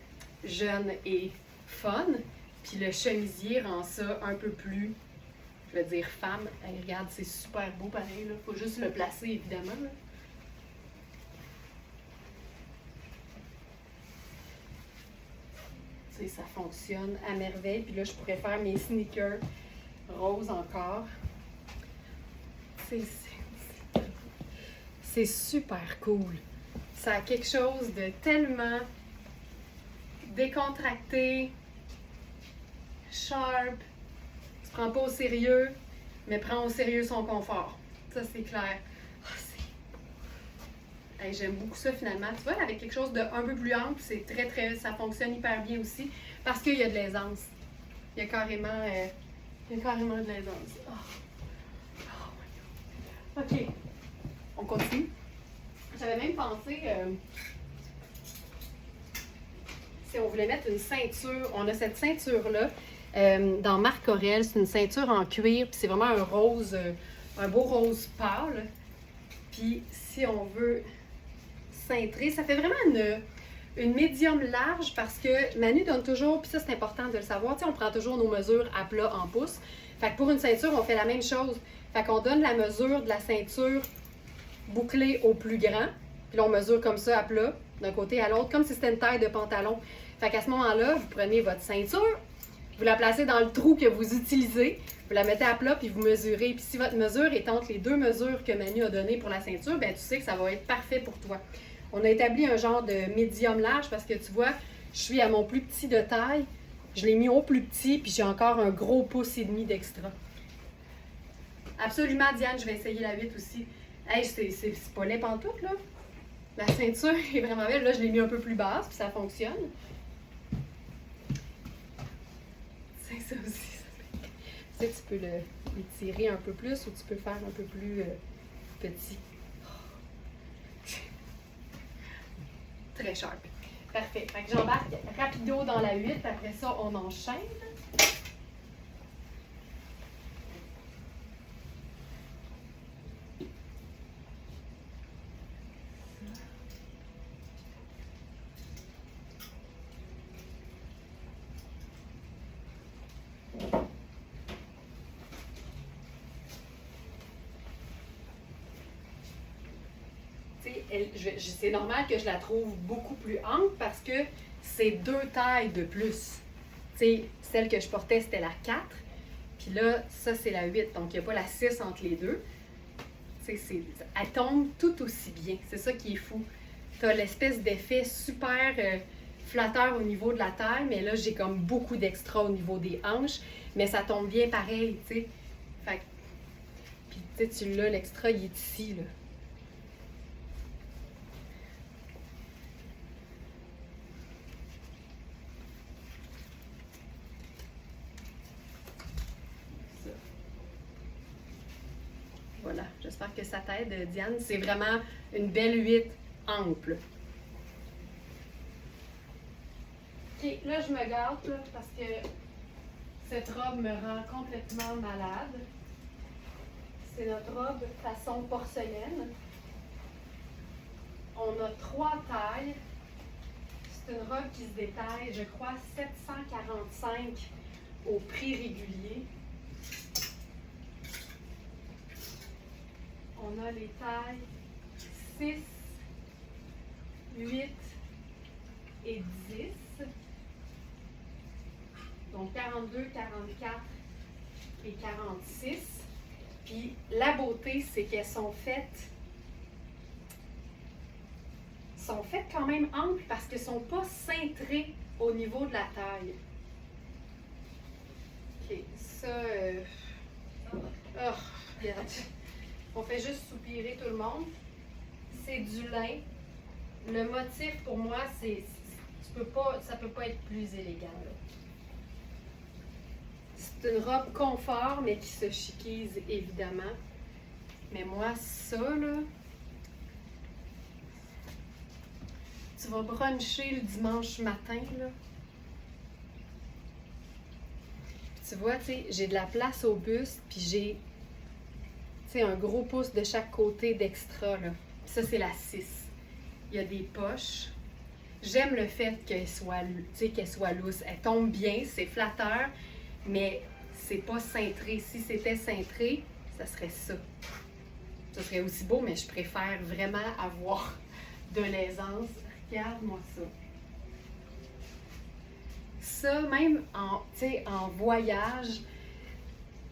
jeune et fun. Puis le chemisier rend ça un peu plus, je veux dire, femme. Hey, regarde, c'est super beau pareil, là. Faut juste le placer, évidemment, là. Tu sais, ça fonctionne à merveille. Puis là, je pourrais faire mes sneakers roses encore. C'est super cool. Ça a quelque chose de tellement décontracté, sharp. Tu prends pas au sérieux, mais prends au sérieux son confort. Ça, c'est clair. Hey, j'aime beaucoup ça finalement. Tu vois, avec quelque chose de un peu plus ample, c'est ça fonctionne hyper bien aussi parce qu'il y a de l'aisance. Il y a carrément de l'aisance. Oh. Oh my God. OK. On continue. J'avais même pensé si on voulait mettre une ceinture. On a cette ceinture-là dans Marc Aurèle. C'est une ceinture en cuir. Puis c'est vraiment un rose, un beau rose pâle. Puis si on veut cintrer, ça fait vraiment une médium large parce que Manu donne toujours, puis ça c'est important de le savoir, tu sais, on prend toujours nos mesures à plat en pouces. Fait que pour une ceinture, on fait la même chose. Fait qu'on donne la mesure de la ceinture bouclée au plus grand, puis là on mesure comme ça à plat, d'un côté à l'autre, comme si c'était une taille de pantalon. Fait qu'à ce moment-là, vous prenez votre ceinture, vous la placez dans le trou que vous utilisez, vous la mettez à plat, puis vous mesurez. Puis si votre mesure est entre les deux mesures que Manu a données pour la ceinture, ben tu sais que ça va être parfait pour toi. On a établi un genre de médium large parce que tu vois, je suis à mon plus petit de taille. Je l'ai mis au plus petit, puis j'ai encore un gros pouce et demi d'extra. Absolument, Diane, je vais essayer la 8 aussi. Hey, c'est pas laid pantoute, là. La ceinture est vraiment belle. Là, je l'ai mis un peu plus basse, puis ça fonctionne. C'est ça aussi. Tu sais, tu peux l'étirer un peu plus ou tu peux faire un peu plus petit. Très sharp. Parfait. Fait que j'embarque rapido dans la 8. Après ça, on enchaîne. C'est normal que je la trouve beaucoup plus ample parce que c'est 2 tailles de plus. T'sais, celle que je portais, c'était la 4. Puis là, ça, c'est la 8. Donc, il n'y a pas la 6 entre les deux. Elle tombe tout aussi bien. C'est ça qui est fou. Tu as l'espèce d'effet super flatteur au niveau de la taille, mais là, j'ai comme beaucoup d'extra au niveau des hanches. Mais ça tombe bien pareil, tu sais. Fait puis, tu sais, tu l'as, l'extra, il est ici, là. Voilà, j'espère que ça t'aide, Diane. C'est vraiment une belle 8 ample. OK, là, je me gâte là, parce que cette robe me rend complètement malade. C'est notre robe façon porcelaine. On a 3 tailles. C'est une robe qui se détaille, je crois, 745 au prix régulier. On a les tailles 6, 8 et 10. Donc 42, 44 et 46. Puis la beauté, c'est qu'elles sont faites quand même amples parce qu'elles ne sont pas cintrées au niveau de la taille. OK, ça... regarde. On fait juste soupirer tout le monde. C'est du lin. Le motif, pour moi, ça peut pas être plus élégant. Là. C'est une robe confort, mais qui se chiquise, évidemment. Mais moi, ça, là... Tu vas bruncher le dimanche matin, là. Puis tu vois, tu sais, j'ai de la place au buste, puis j'ai, tu sais, un gros pouce de chaque côté d'extra, là. Puis ça, c'est la 6. Il y a des poches. J'aime le fait qu'elle soit lousse. Elle tombe bien, c'est flatteur, mais c'est pas cintré. Si c'était cintré, ça serait ça. Ça serait aussi beau, mais je préfère vraiment avoir de l'aisance. Regarde-moi ça. Ça, même en voyage,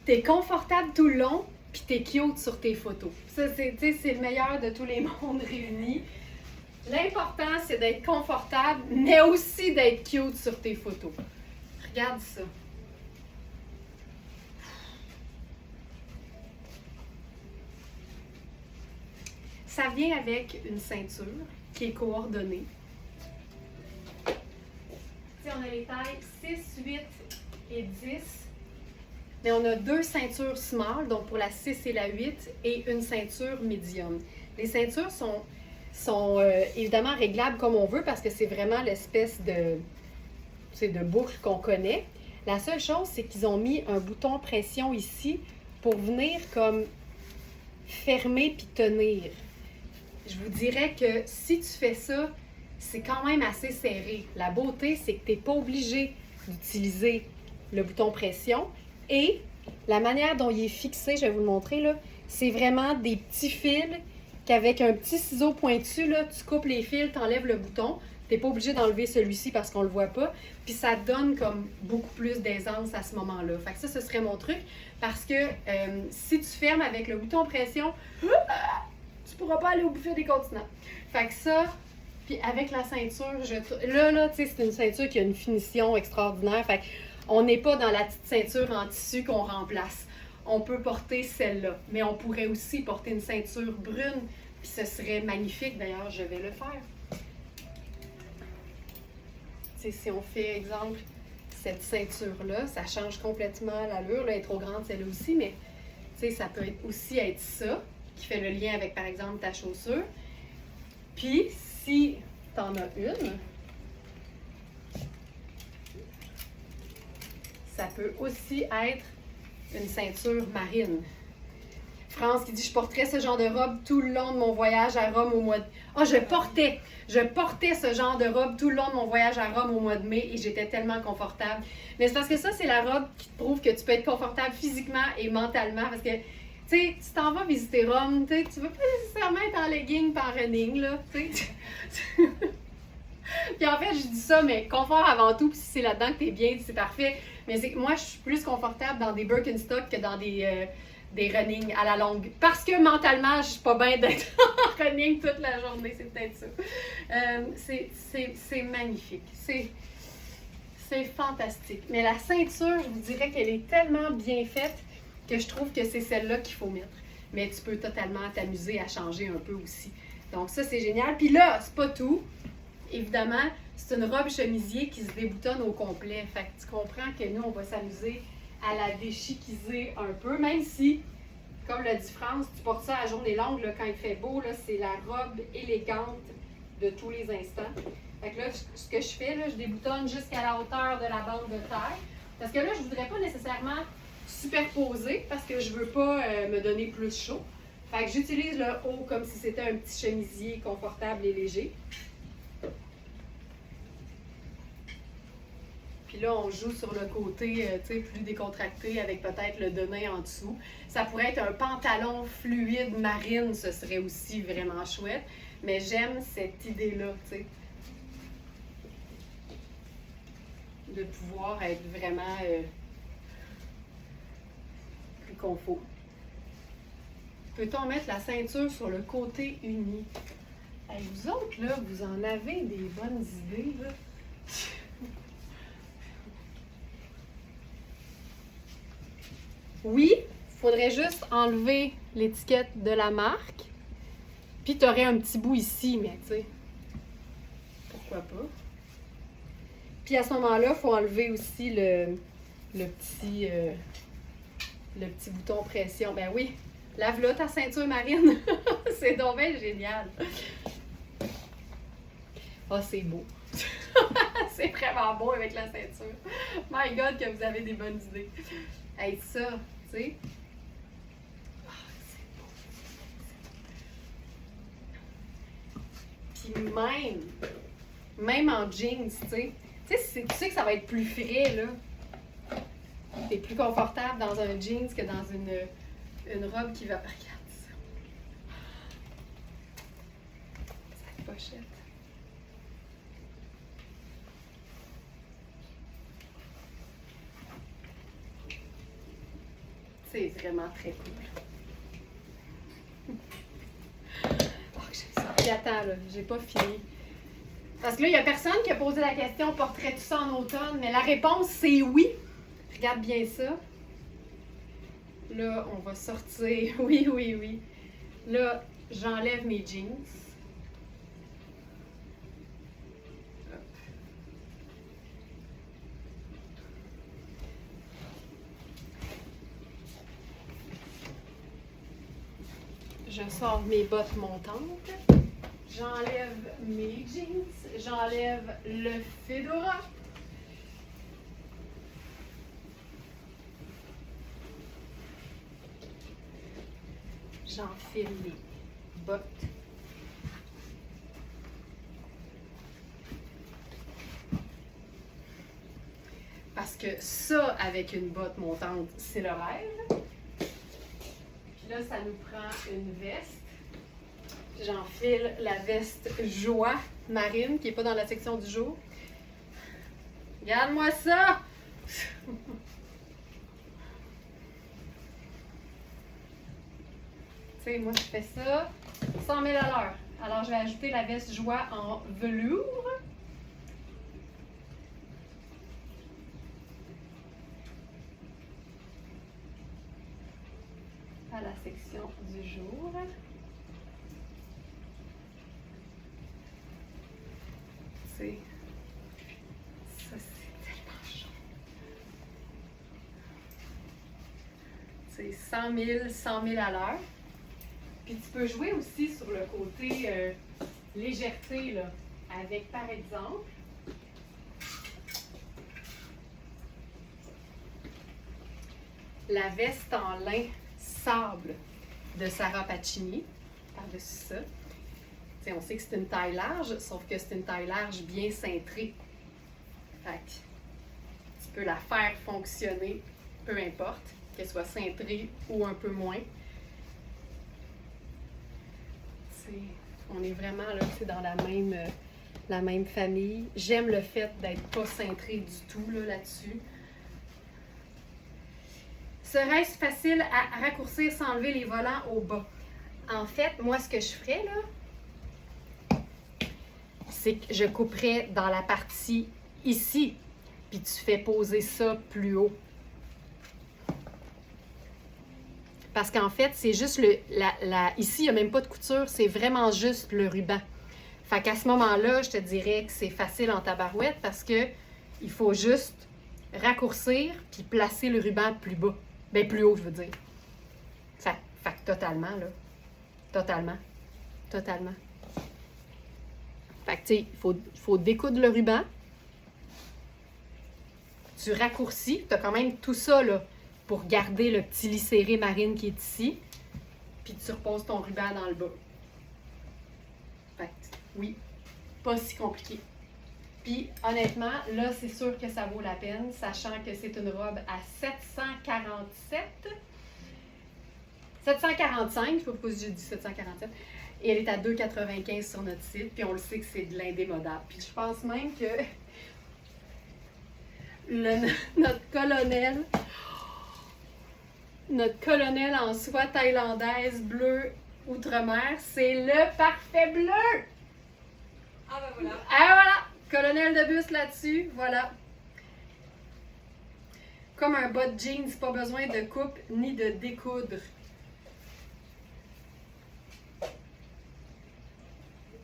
t'es confortable tout le long, puis t'es cute sur tes photos. Ça, c'est le meilleur de tous les mondes réunis. L'important, c'est d'être confortable, mais aussi d'être cute sur tes photos. Regarde ça. Ça vient avec une ceinture qui est coordonnée. On a les tailles 6, 8 et 10. Mais on a 2 ceintures small, donc pour la 6 et la 8, et une ceinture medium. Les ceintures sont évidemment réglables comme on veut parce que c'est vraiment l'espèce de boucle qu'on connaît. La seule chose, c'est qu'ils ont mis un bouton pression ici pour venir comme fermer puis tenir. Je vous dirais que si tu fais ça, c'est quand même assez serré. La beauté, c'est que tu n'es pas obligé d'utiliser le bouton pression. Et la manière dont il est fixé, je vais vous le montrer, là, c'est vraiment des petits fils qu'avec un petit ciseau pointu, là, tu coupes les fils, tu enlèves le bouton. Tu n'es pas obligé d'enlever celui-ci parce qu'on ne le voit pas. Puis ça donne comme beaucoup plus d'aisance à ce moment-là. Fait que ça, ce serait mon truc. Parce que si tu fermes avec le bouton pression, tu ne pourras pas aller au buffet des continents. Fait que ça... Puis avec la ceinture, là, tu sais, c'est une ceinture qui a une finition extraordinaire. Fait qu'on n'est pas dans la petite ceinture en tissu qu'on remplace. On peut porter celle-là. Mais on pourrait aussi porter une ceinture brune. Puis ce serait magnifique. D'ailleurs, je vais le faire. Tu sais, si on fait, exemple, cette ceinture-là, ça change complètement l'allure. Là, elle est trop grande, celle-là aussi. Mais, tu sais, ça peut aussi être ça, qui fait le lien avec, par exemple, ta chaussure. Puis, si tu en as une, ça peut aussi être une ceinture marine. France qui dit « Je porterais ce genre de robe tout le long de mon voyage à Rome au mois de... » Ah, je portais ce genre de robe tout le long de mon voyage à Rome au mois de mai et j'étais tellement confortable. Mais c'est parce que ça, c'est la robe qui te prouve que tu peux être confortable physiquement et mentalement parce que tu sais, tu t'en vas visiter Rome, tu veux pas nécessairement être en legging par running, là, tu sais. Puis en fait, je dis ça, mais confort avant tout, puis si c'est là-dedans que t'es bien, c'est parfait. Mais moi, je suis plus confortable dans des Birkenstock que dans des running à la longue. Parce que mentalement, je suis pas bien d'être en running toute la journée, c'est peut-être ça. C'est magnifique. C'est fantastique. Mais la ceinture, je vous dirais qu'elle est tellement bien faite que je trouve que c'est celle-là qu'il faut mettre. Mais tu peux totalement t'amuser à changer un peu aussi. Donc ça, c'est génial. Puis là, c'est pas tout. Évidemment, c'est une robe chemisier qui se déboutonne au complet. Fait que tu comprends que nous, on va s'amuser à la déchiquiser un peu. Même si, comme l'a dit France, tu portes ça à journée longue, là, quand il fait beau, là, c'est la robe élégante de tous les instants. Fait que là, ce que je fais, là, je déboutonne jusqu'à la hauteur de la bande de taille. Parce que là, je ne voudrais pas nécessairement superposer parce que je veux pas me donner plus chaud. Fait que j'utilise le haut comme si c'était un petit chemisier confortable et léger. Puis là, on joue sur le côté plus décontracté avec peut-être le denim en dessous. Ça pourrait être un pantalon fluide marine, ce serait aussi vraiment chouette. Mais j'aime cette idée-là, tu sais. de pouvoir être vraiment plus confort. Peut-on mettre la ceinture sur le côté uni? Hey, vous autres, là, vous en avez des bonnes idées, là. Oui, il faudrait juste enlever l'étiquette de la marque. Puis tu aurais un petit bout ici, mais tu sais, pourquoi pas. Puis à ce moment-là, il faut enlever aussi le petit bouton pression. Ben oui, lave-là ta ceinture marine. C'est donc bien génial. Ah, oh, c'est beau. C'est vraiment beau avec la ceinture. My God, que vous avez des bonnes idées. Hey, ça, tu sais. Ah, c'est beau. Puis même en jeans, tu sais. Tu sais que ça va être plus frais, là. T'es plus confortable dans un jeans que dans une robe qui va... Regarde ça. Cette pochette. C'est vraiment très cool. Oh, j'aime ça. Puis attends, là, j'ai pas fini. Parce que là, il n'y a personne qui a posé la question porterais-tu ça en automne? Mais la réponse, c'est oui. Regarde bien ça. Là, on va sortir. Oui, oui, oui. Là, j'enlève mes jeans. Je sors mes bottes montantes. J'enlève mes jeans. J'enlève le fedora. J'enfile les bottes. Parce que ça, avec une botte montante, c'est le rêve. Puis là, ça nous prend une veste. J'enfile la veste Joie marine qui n'est pas dans la section du jour. Regarde-moi ça! Tu sais, moi, je fais ça 100 000 à l'heure. Alors, je vais ajouter la veste Joie en velours. À la section du jour. Ça, c'est tellement chaud. C'est 100 000 à l'heure. Puis tu peux jouer aussi sur le côté légèreté, là, avec, par exemple, la veste en lin sable de Sarah Pacini, par-dessus ça. T'sais, on sait que c'est une taille large, sauf que c'est une taille large bien cintrée. Fait que tu peux la faire fonctionner, peu importe, qu'elle soit cintrée ou un peu moins. On est vraiment là, dans la même famille. J'aime le fait d'être pas cintrée du tout là-dessus. Serait-ce facile à raccourcir sans enlever les volants au bas? En fait, moi, ce que je ferais, là, c'est que je couperais dans la partie ici, puis tu fais poser ça plus haut. Parce qu'en fait, c'est juste ici, il n'y a même pas de couture, c'est vraiment juste le ruban. Fait qu'à ce moment-là, je te dirais que c'est facile en tabarouette parce que il faut juste raccourcir puis placer le ruban plus bas. Bien, plus haut, je veux dire. Fait que totalement, là. Totalement. Totalement. Fait que, tu sais, il faut découdre le ruban. Tu raccourcis. Tu as quand même tout ça, là, pour garder le petit lis serré marine qui est ici. Puis tu reposes ton ruban dans le bas. Fait que, oui, pas si compliqué. Puis, honnêtement, là, c'est sûr que ça vaut la peine, sachant que c'est une robe à 747. 745, je ne sais pas pourquoi j'ai dit 747. Et elle est à 2,95 sur notre site. Puis on le sait que c'est de l'indémodable. Puis je pense même que... notre colonel. Notre colonel en soie thaïlandaise bleu outre-mer. C'est le parfait bleu! Ah ben voilà. Ah voilà! Colonel de bus là-dessus, voilà. Comme un bas de jeans, pas besoin de coupe ni de découdre.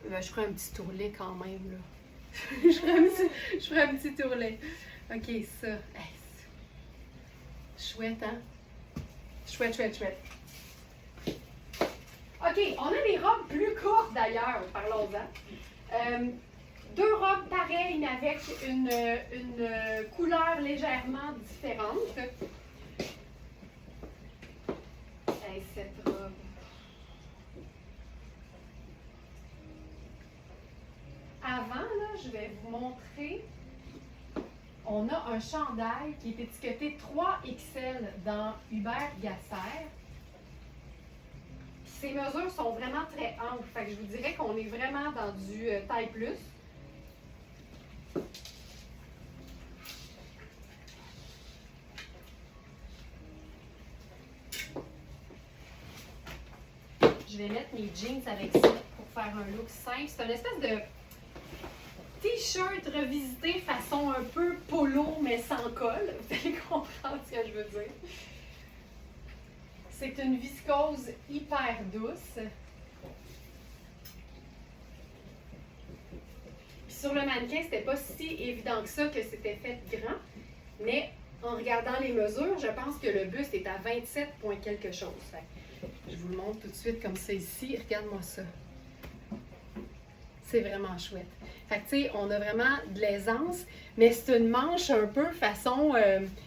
Ben, je ferai un petit tourlet quand même, là. je ferai un petit tourlet. Ok, ça. Hey, chouette, hein? Chouette, chouette, chouette. Ok, on a des robes plus courtes d'ailleurs, parlons-en. Deux robes pareilles, mais avec une couleur légèrement différente. Hey, cette robe. Avant, là, je vais vous montrer. On a un chandail qui est étiqueté 3XL dans Hubert Gasser. Ces mesures sont vraiment très amples. Fait que je vous dirais qu'on est vraiment dans du taille plus. Je vais mettre mes jeans avec ça pour faire un look simple. C'est une espèce de t-shirt revisité façon un peu polo mais sans col. Vous allez comprendre ce que je veux dire. C'est une viscose hyper douce. Puis sur le mannequin, c'était pas si évident que ça que c'était fait grand. Mais en regardant les mesures, je pense que le buste est à 27 point quelque chose. Fait que je vous le montre tout de suite comme ça ici. Regarde-moi ça. C'est vraiment chouette. Fait que tu sais, on a vraiment de l'aisance, mais c'est une manche un peu façon, tu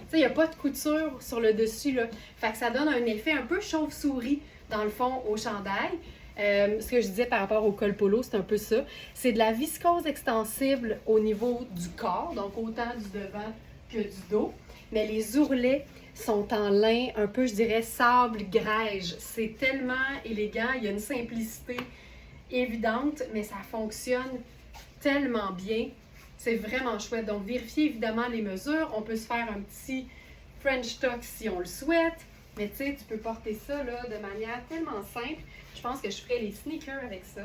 sais, il n'y a pas de couture sur le dessus, là. Fait que ça donne un effet un peu chauve-souris, dans le fond, au chandail. Ce que je disais par rapport au col polo, c'est un peu ça. C'est de la viscose extensible au niveau du corps, donc autant du devant que du dos. Mais les ourlets sont en lin, un peu, je dirais, sable-grège. C'est tellement élégant, il y a une simplicité évidente, mais ça fonctionne tellement bien. C'est vraiment chouette. Donc, vérifiez évidemment les mesures. On peut se faire un petit French tuck si on le souhaite. Mais tu sais, tu peux porter ça là, de manière tellement simple. Je pense que je ferai les sneakers avec ça.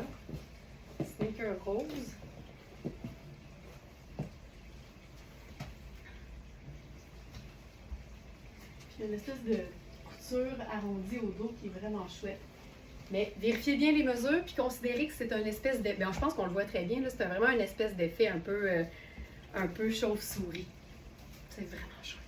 Sneakers roses. Puis une espèce de couture arrondie au dos qui est vraiment chouette. Mais vérifiez bien les mesures, puis considérez que c'est une espèce de... Bien, je pense qu'on le voit très bien, là, c'est vraiment une espèce d'effet un peu chauve-souris. C'est vraiment chouette.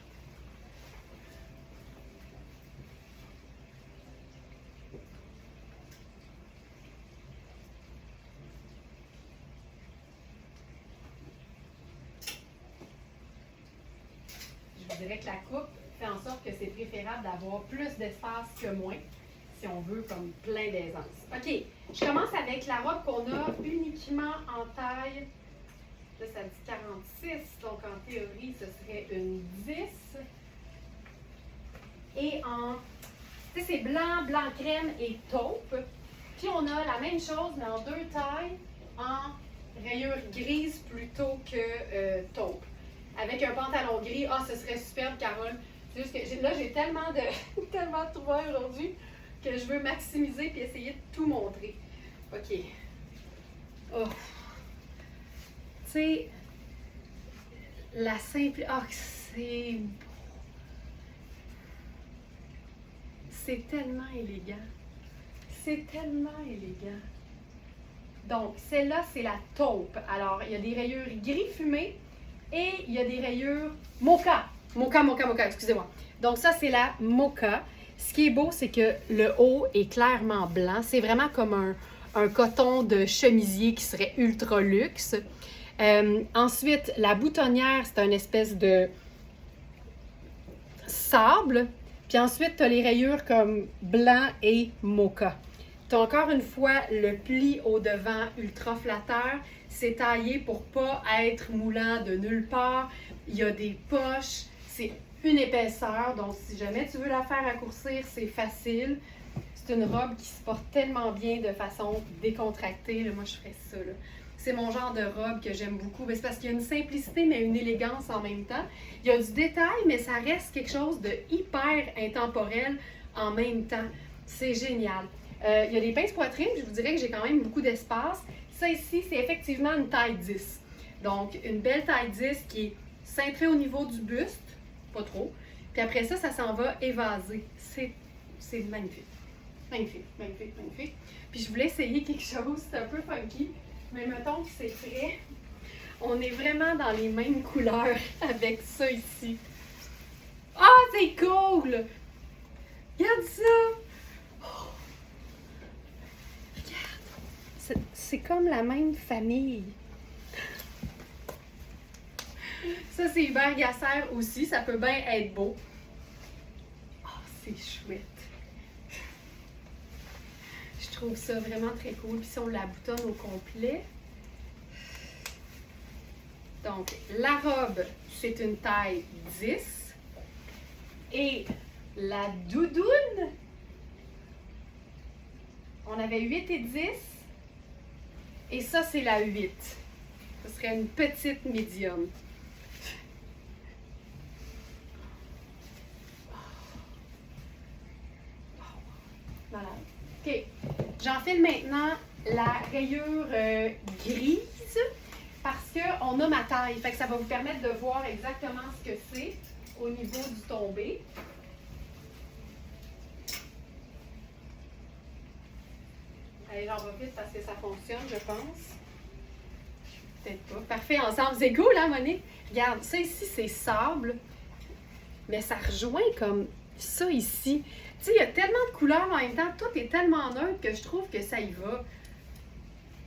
Je vous dirais que la coupe fait en sorte que c'est préférable d'avoir plus d'espace que moins, si on veut comme plein d'aisance. OK, je commence avec la robe qu'on a uniquement en taille, là ça dit 46, donc en théorie ce serait une 10. Et en, tu sais c'est blanc, blanc crème et taupe. Puis on a la même chose mais en deux tailles, en rayure grise plutôt que taupe. Avec un pantalon gris, ah ce serait superbe Carole. C'est juste que là j'ai tellement de tellement de trouvailles aujourd'hui que je veux maximiser puis essayer de tout montrer. OK. Oh. Tu sais, la simple... Ah, c'est beau. C'est tellement élégant. C'est tellement élégant. Donc, celle-là, c'est la taupe. Alors, il y a des rayures gris fumé et il y a des rayures mocha. Mocha, excusez-moi. Donc, ça, c'est la mocha. Ce qui est beau, c'est que le haut est clairement blanc. C'est vraiment comme un coton de chemisier qui serait ultra luxe. Ensuite, la boutonnière, c'est une espèce de sable. Puis ensuite, tu as les rayures comme blanc et mocha. Tu as encore une fois le pli au devant ultra flatteur. C'est taillé pour pas être moulant de nulle part. Il y a des poches. C'est une épaisseur, donc si jamais tu veux la faire raccourcir, c'est facile. C'est une robe qui se porte tellement bien de façon décontractée. Là, moi, je ferais ça. Là. C'est mon genre de robe que j'aime beaucoup. C'est parce qu'il y a une simplicité, mais une élégance en même temps. Il y a du détail, mais ça reste quelque chose de hyper intemporel en même temps. C'est génial. Il y a des pinces poitrines, je vous dirais que j'ai quand même beaucoup d'espace. Ça ici, c'est effectivement une taille 10. Donc, une belle taille 10 qui est cintrée au niveau du buste, pas trop. Puis après ça, ça s'en va évaser. C'est magnifique. Magnifique, magnifique, magnifique. Puis je voulais essayer quelque chose, c'est un peu funky, mais mettons que c'est frais. On est vraiment dans les mêmes couleurs avec ça ici. Ah, c'est cool! Regarde ça! Oh. Regarde! C'est comme la même famille. Ça, c'est Hubert Gasser aussi, ça peut bien être beau. Oh, c'est chouette! Je trouve ça vraiment très cool. Puis si on la boutonne au complet. Donc, la robe, c'est une taille 10. Et la doudoune, on avait 8 et 10. Et ça, c'est la 8. Ce serait une petite médium. Voilà. OK. J'enfile maintenant la rayure grise parce qu'on a ma taille. Fait que ça va vous permettre de voir exactement ce que c'est au niveau du tombé. Allez, j'en vais vite parce que ça fonctionne, je pense. Peut-être pas. Parfait, ensemble. C'est cool, hein, Monique? Regarde, ça ici, c'est sable, mais ça rejoint comme ça ici. Tu sais, il y a tellement de couleurs en même temps, tout est tellement neutre que je trouve que ça y va.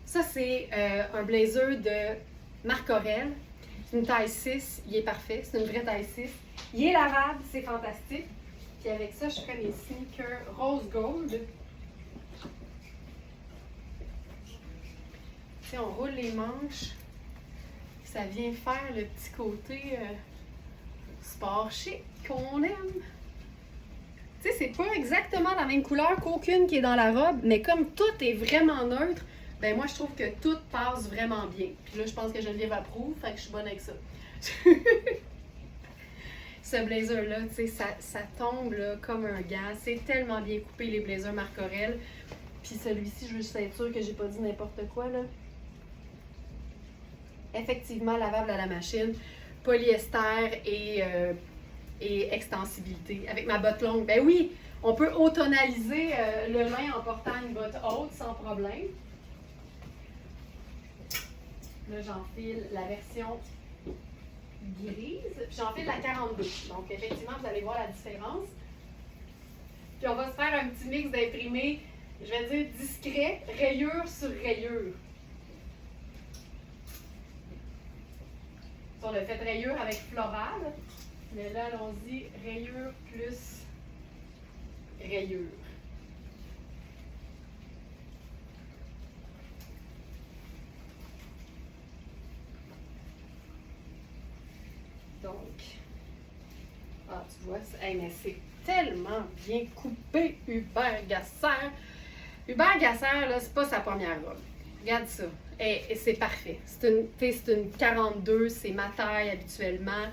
Ça, c'est un blazer de Marc Aurèle. C'est une taille 6, il est parfait, c'est une vraie taille 6. Il est lavable, c'est fantastique. Puis avec ça, je ferai mes sneakers rose gold. Tu sais, on roule les manches. Ça vient faire le petit côté sport chic qu'on aime. Tu sais, c'est pas exactement la même couleur qu'aucune qui est dans la robe, mais comme tout est vraiment neutre, ben moi, je trouve que tout passe vraiment bien. Puis là, je pense que Geneviève approuve, fait que je suis bonne avec ça. Ce blazer-là, tu sais, ça tombe là, comme un gant. C'est tellement bien coupé, les blazers Marc Aurèle. Puis celui-ci, je veux juste être sûre que j'ai pas dit n'importe quoi, là. Effectivement, lavable à la machine, polyester et extensibilité. Avec ma botte longue, ben oui, on peut automnaliser le lin en portant une botte haute sans problème. Là, j'enfile la version grise, puis j'enfile la 42. Donc, effectivement, vous allez voir la différence. Puis, on va se faire un petit mix d'imprimés, je vais dire discret, rayure sur rayure. On a fait rayure avec floral, mais là, allons-y, rayure plus rayure. Donc, tu vois, hey, mais c'est tellement bien coupé, Hubert Gasser. Hubert Gasser, là, c'est pas sa première robe. Regarde ça. Et c'est parfait. C'est une 42, c'est ma taille habituellement.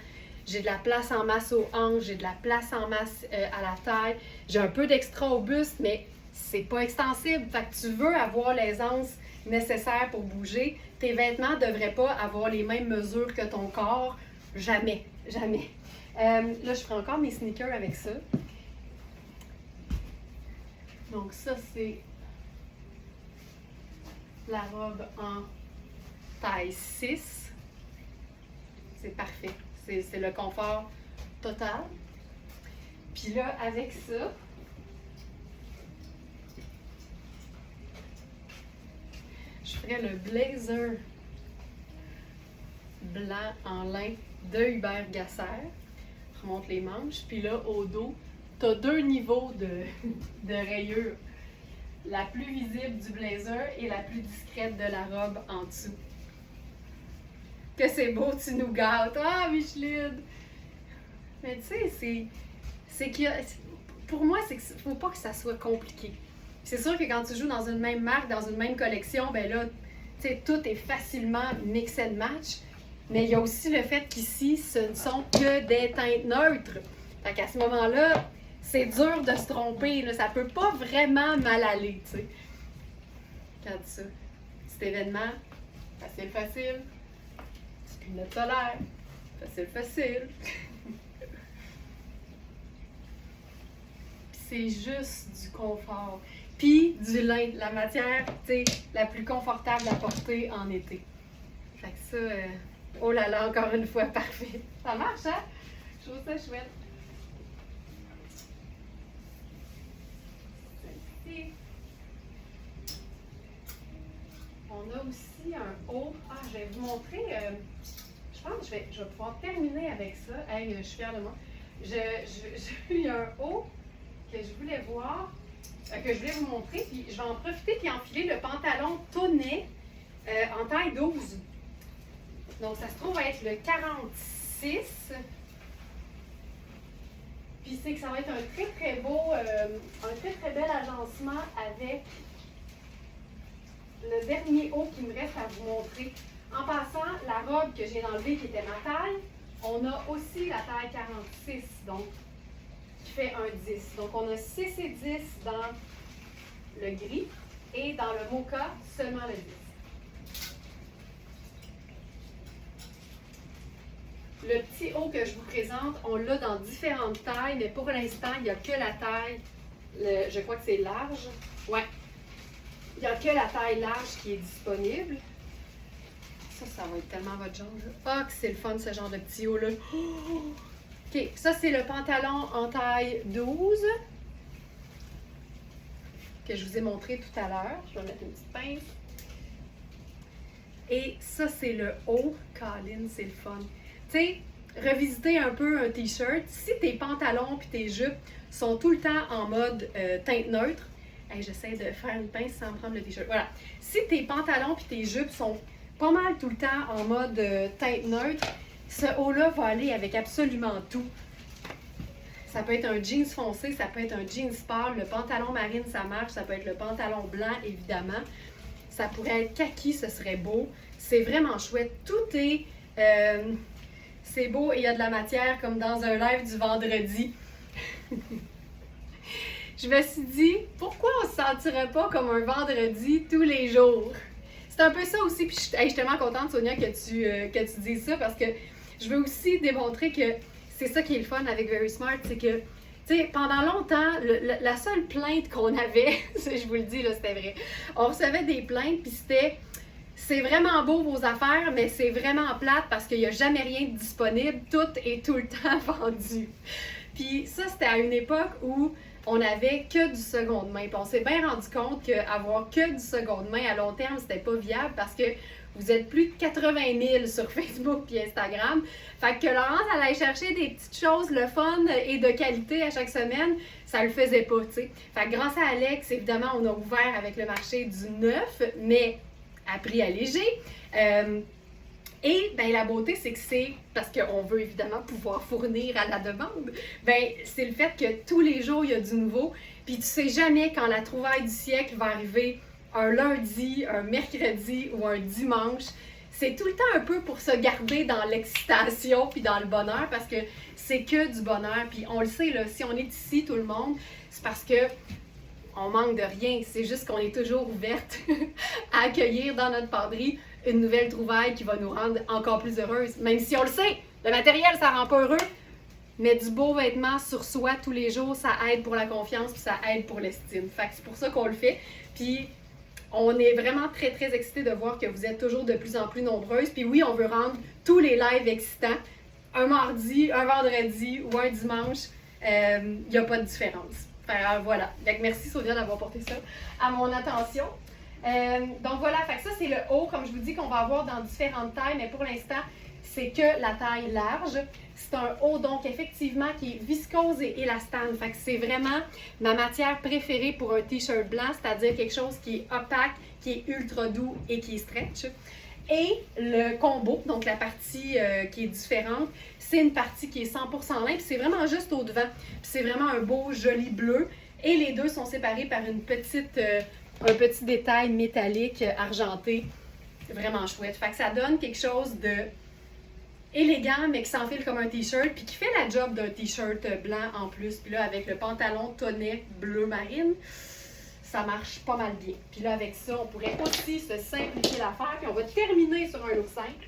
J'ai de la place en masse aux hanches, j'ai de la place en masse à la taille. J'ai un peu d'extra au buste, mais c'est pas extensible. Fait que tu veux avoir l'aisance nécessaire pour bouger. Tes vêtements ne devraient pas avoir les mêmes mesures que ton corps. Jamais, jamais. Là, je ferai encore mes sneakers avec ça. Donc ça, c'est la robe en taille 6. C'est parfait. C'est le confort total. Puis là, avec ça, je ferai le blazer blanc en lin de Hubert Gasser. Je remonte les manches. Puis là, au dos, tu as 2 niveaux de rayures. La plus visible du blazer et la plus discrète de la robe en dessous. Que c'est beau, tu nous gâtes. Ah, Micheline! Mais tu sais, c'est qu'il y a... Pour moi, c'est qu'il ne faut pas que ça soit compliqué. C'est sûr que quand tu joues dans une même marque, dans une même collection, ben là, sais, tout est facilement mix and match. Mais il y a aussi le fait qu'ici, ce ne sont que des teintes neutres. Fait qu'à ce moment-là, c'est dur de se tromper. Là. Ça peut pas vraiment mal aller, tu sais. Regarde ça. Cet événement, facile. Lunettes solaires, facile. Puis c'est juste du confort. Puis du lin, la matière, tu sais, la plus confortable à porter en été. Fait que ça, oh là là, encore une fois, parfait. Ça marche, hein? Je trouve ça chouette. Celle-ci. On a aussi un haut. Ah, je vais vous montrer. Je pense que je vais pouvoir terminer avec ça. Hey, je suis fière de moi. J'ai eu un haut que je voulais voir, que je voulais vous montrer. Puis je vais en profiter et enfiler le pantalon tonnet en taille 12. Donc, ça se trouve être le 46. Puis c'est que ça va être un très beau, un très bel agencement avec le dernier haut qui me reste à vous montrer. En passant, la robe que j'ai enlevée qui était ma taille, on a aussi la taille 46, donc qui fait un 10. Donc on a 6 et 10 dans le gris et dans le mocha, seulement le 10. Le petit haut que je vous présente, on l'a dans différentes tailles, mais pour l'instant, il n'y a que la taille, je crois que c'est large. Ouais. Il n'y a que la taille large qui est disponible. Ça va être tellement votre genre. Ah, que c'est le fun, ce genre de petit haut-là. Oh! OK, ça, c'est le pantalon en taille 12 que je vous ai montré tout à l'heure. Je vais mettre une petite pince. Et ça, c'est le haut. Colin, c'est le fun. Tu sais, revisiter un peu un t-shirt. Si tes pantalons et tes jupes sont tout le temps en mode teinte neutre, hey, j'essaie de faire une pince sans prendre le t-shirt. Voilà. Si tes pantalons et tes jupes sont pas mal tout le temps en mode teinte neutre, ce haut-là va aller avec absolument tout. Ça peut être un jeans foncé, ça peut être un jeans pâle, le pantalon marine, ça marche, ça peut être le pantalon blanc, évidemment. Ça pourrait être kaki, ce serait beau. C'est vraiment chouette. Tout est... c'est beau et il y a de la matière comme dans un live du vendredi. Je me suis dit, pourquoi on ne se sentirait pas comme un vendredi tous les jours? C'est un peu ça aussi, puis je suis tellement contente, Sonia, que tu dises ça, parce que je veux aussi démontrer que c'est ça qui est le fun avec Very Smart, c'est que, tu sais, pendant longtemps, la seule plainte qu'on avait, je vous le dis, là, c'était vrai, on recevait des plaintes, puis c'est vraiment beau vos affaires, mais c'est vraiment plate parce qu'il n'y a jamais rien de disponible, tout est tout le temps vendu. Puis ça, c'était à une époque où on n'avait que du seconde main. Puis on s'est bien rendu compte qu'avoir que du seconde main à long terme, c'était pas viable parce que vous êtes plus de 80 000 sur Facebook et Instagram. Fait que Laurence allait chercher des petites choses, le fun et de qualité à chaque semaine, ça le faisait pas, tu sais. Fait que grâce à Alex, évidemment, on a ouvert avec le marché du neuf, mais à prix allégé. Et ben, la beauté, c'est que c'est, parce qu'on veut évidemment pouvoir fournir à la demande, ben, c'est le fait que tous les jours, il y a du nouveau. Puis tu sais jamais quand la trouvaille du siècle va arriver un lundi, un mercredi ou un dimanche. C'est tout le temps un peu pour se garder dans l'excitation puis dans le bonheur parce que c'est que du bonheur. Puis on le sait, là, si on est ici, tout le monde, c'est parce que on manque de rien. C'est juste qu'on est toujours ouverte à accueillir dans notre penderie une nouvelle trouvaille qui va nous rendre encore plus heureuses. Même si on le sait, le matériel, ça rend pas heureux, mais du beau vêtement sur soi tous les jours, ça aide pour la confiance puis ça aide pour l'estime. Fait que c'est pour ça qu'on le fait. Puis on est vraiment très, très excités de voir que vous êtes toujours de plus en plus nombreuses. Puis oui, on veut rendre tous les lives excitants. Un mardi, un vendredi ou un dimanche, il n'y a pas de différence. Enfin, voilà. Donc, merci Sonia d'avoir porté ça à mon attention. Donc voilà, fait que ça c'est le haut, comme je vous dis, qu'on va avoir dans différentes tailles, mais pour l'instant, c'est que la taille large. C'est un haut, donc effectivement, qui est viscose et élastane. Fait que c'est vraiment ma matière préférée pour un t-shirt blanc, c'est-à-dire quelque chose qui est opaque, qui est ultra doux et qui est stretch. Et le combo, donc la partie qui est différente, c'est une partie qui est 100% lin, puis c'est vraiment juste au devant. Puis c'est vraiment un beau, joli bleu. Et les deux sont séparés par une petite... un petit détail métallique argenté vraiment chouette. Fait que ça donne quelque chose de élégant, mais qui s'enfile comme un t-shirt, puis qui fait la job d'un t-shirt blanc en plus. Puis là, avec le pantalon tonnet bleu marine, ça marche pas mal bien. Puis là, avec ça, on pourrait aussi se simplifier l'affaire, puis on va terminer sur un look simple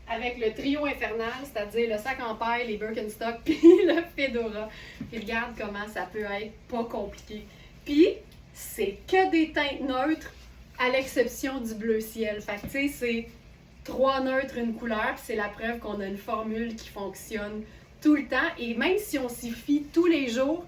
avec le trio infernal, c'est-à-dire le sac en paille, les Birkenstock, puis le fedora. Puis regarde comment ça peut être pas compliqué. Puis, c'est que des teintes neutres, à l'exception du bleu ciel. Fait que, tu sais, c'est 3 neutres, une couleur, puis c'est la preuve qu'on a une formule qui fonctionne tout le temps. Et même si on s'y fie tous les jours,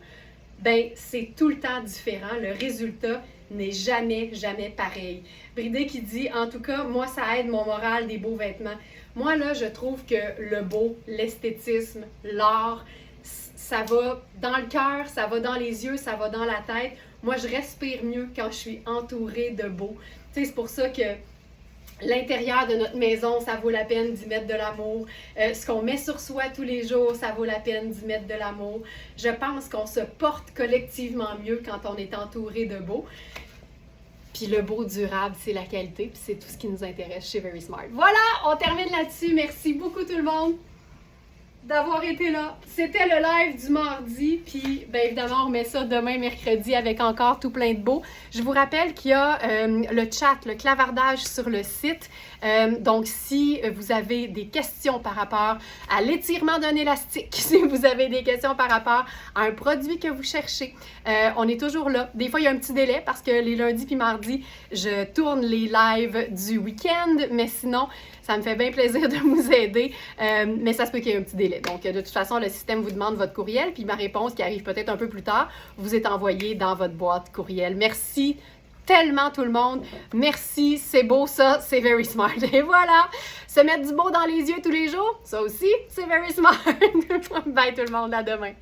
ben c'est tout le temps différent. Le résultat n'est jamais pareil. Bridé qui dit, en tout cas, moi, ça aide mon moral des beaux vêtements. Moi, là, je trouve que le beau, l'esthétisme, l'art, ça va dans le cœur, ça va dans les yeux, ça va dans la tête. Moi, je respire mieux quand je suis entourée de beau. Tu sais, c'est pour ça que l'intérieur de notre maison, ça vaut la peine d'y mettre de l'amour. Ce qu'on met sur soi tous les jours, ça vaut la peine d'y mettre de l'amour. Je pense qu'on se porte collectivement mieux quand on est entouré de beau. Puis le beau durable, c'est la qualité, puis c'est tout ce qui nous intéresse chez Very Smart. Voilà, on termine là-dessus. Merci beaucoup tout le monde d'avoir été là. C'était le live du mardi, puis bien évidemment, on remet ça demain, mercredi, avec encore tout plein de beaux. Je vous rappelle qu'il y a le chat, le clavardage sur le site. Donc, si vous avez des questions par rapport à l'étirement d'un élastique, si vous avez des questions par rapport à un produit que vous cherchez, on est toujours là. Des fois, il y a un petit délai parce que les lundis puis mardis, je tourne les lives du week-end, mais sinon, ça me fait bien plaisir de vous aider, mais ça se peut qu'il y ait un petit délai. Donc, de toute façon, le système vous demande votre courriel, puis ma réponse, qui arrive peut-être un peu plus tard, vous est envoyée dans votre boîte courriel. Merci tellement tout le monde. Merci, c'est beau ça, c'est Very Smart. Et voilà, se mettre du beau dans les yeux tous les jours, ça aussi, c'est Very Smart. Bye tout le monde, à demain.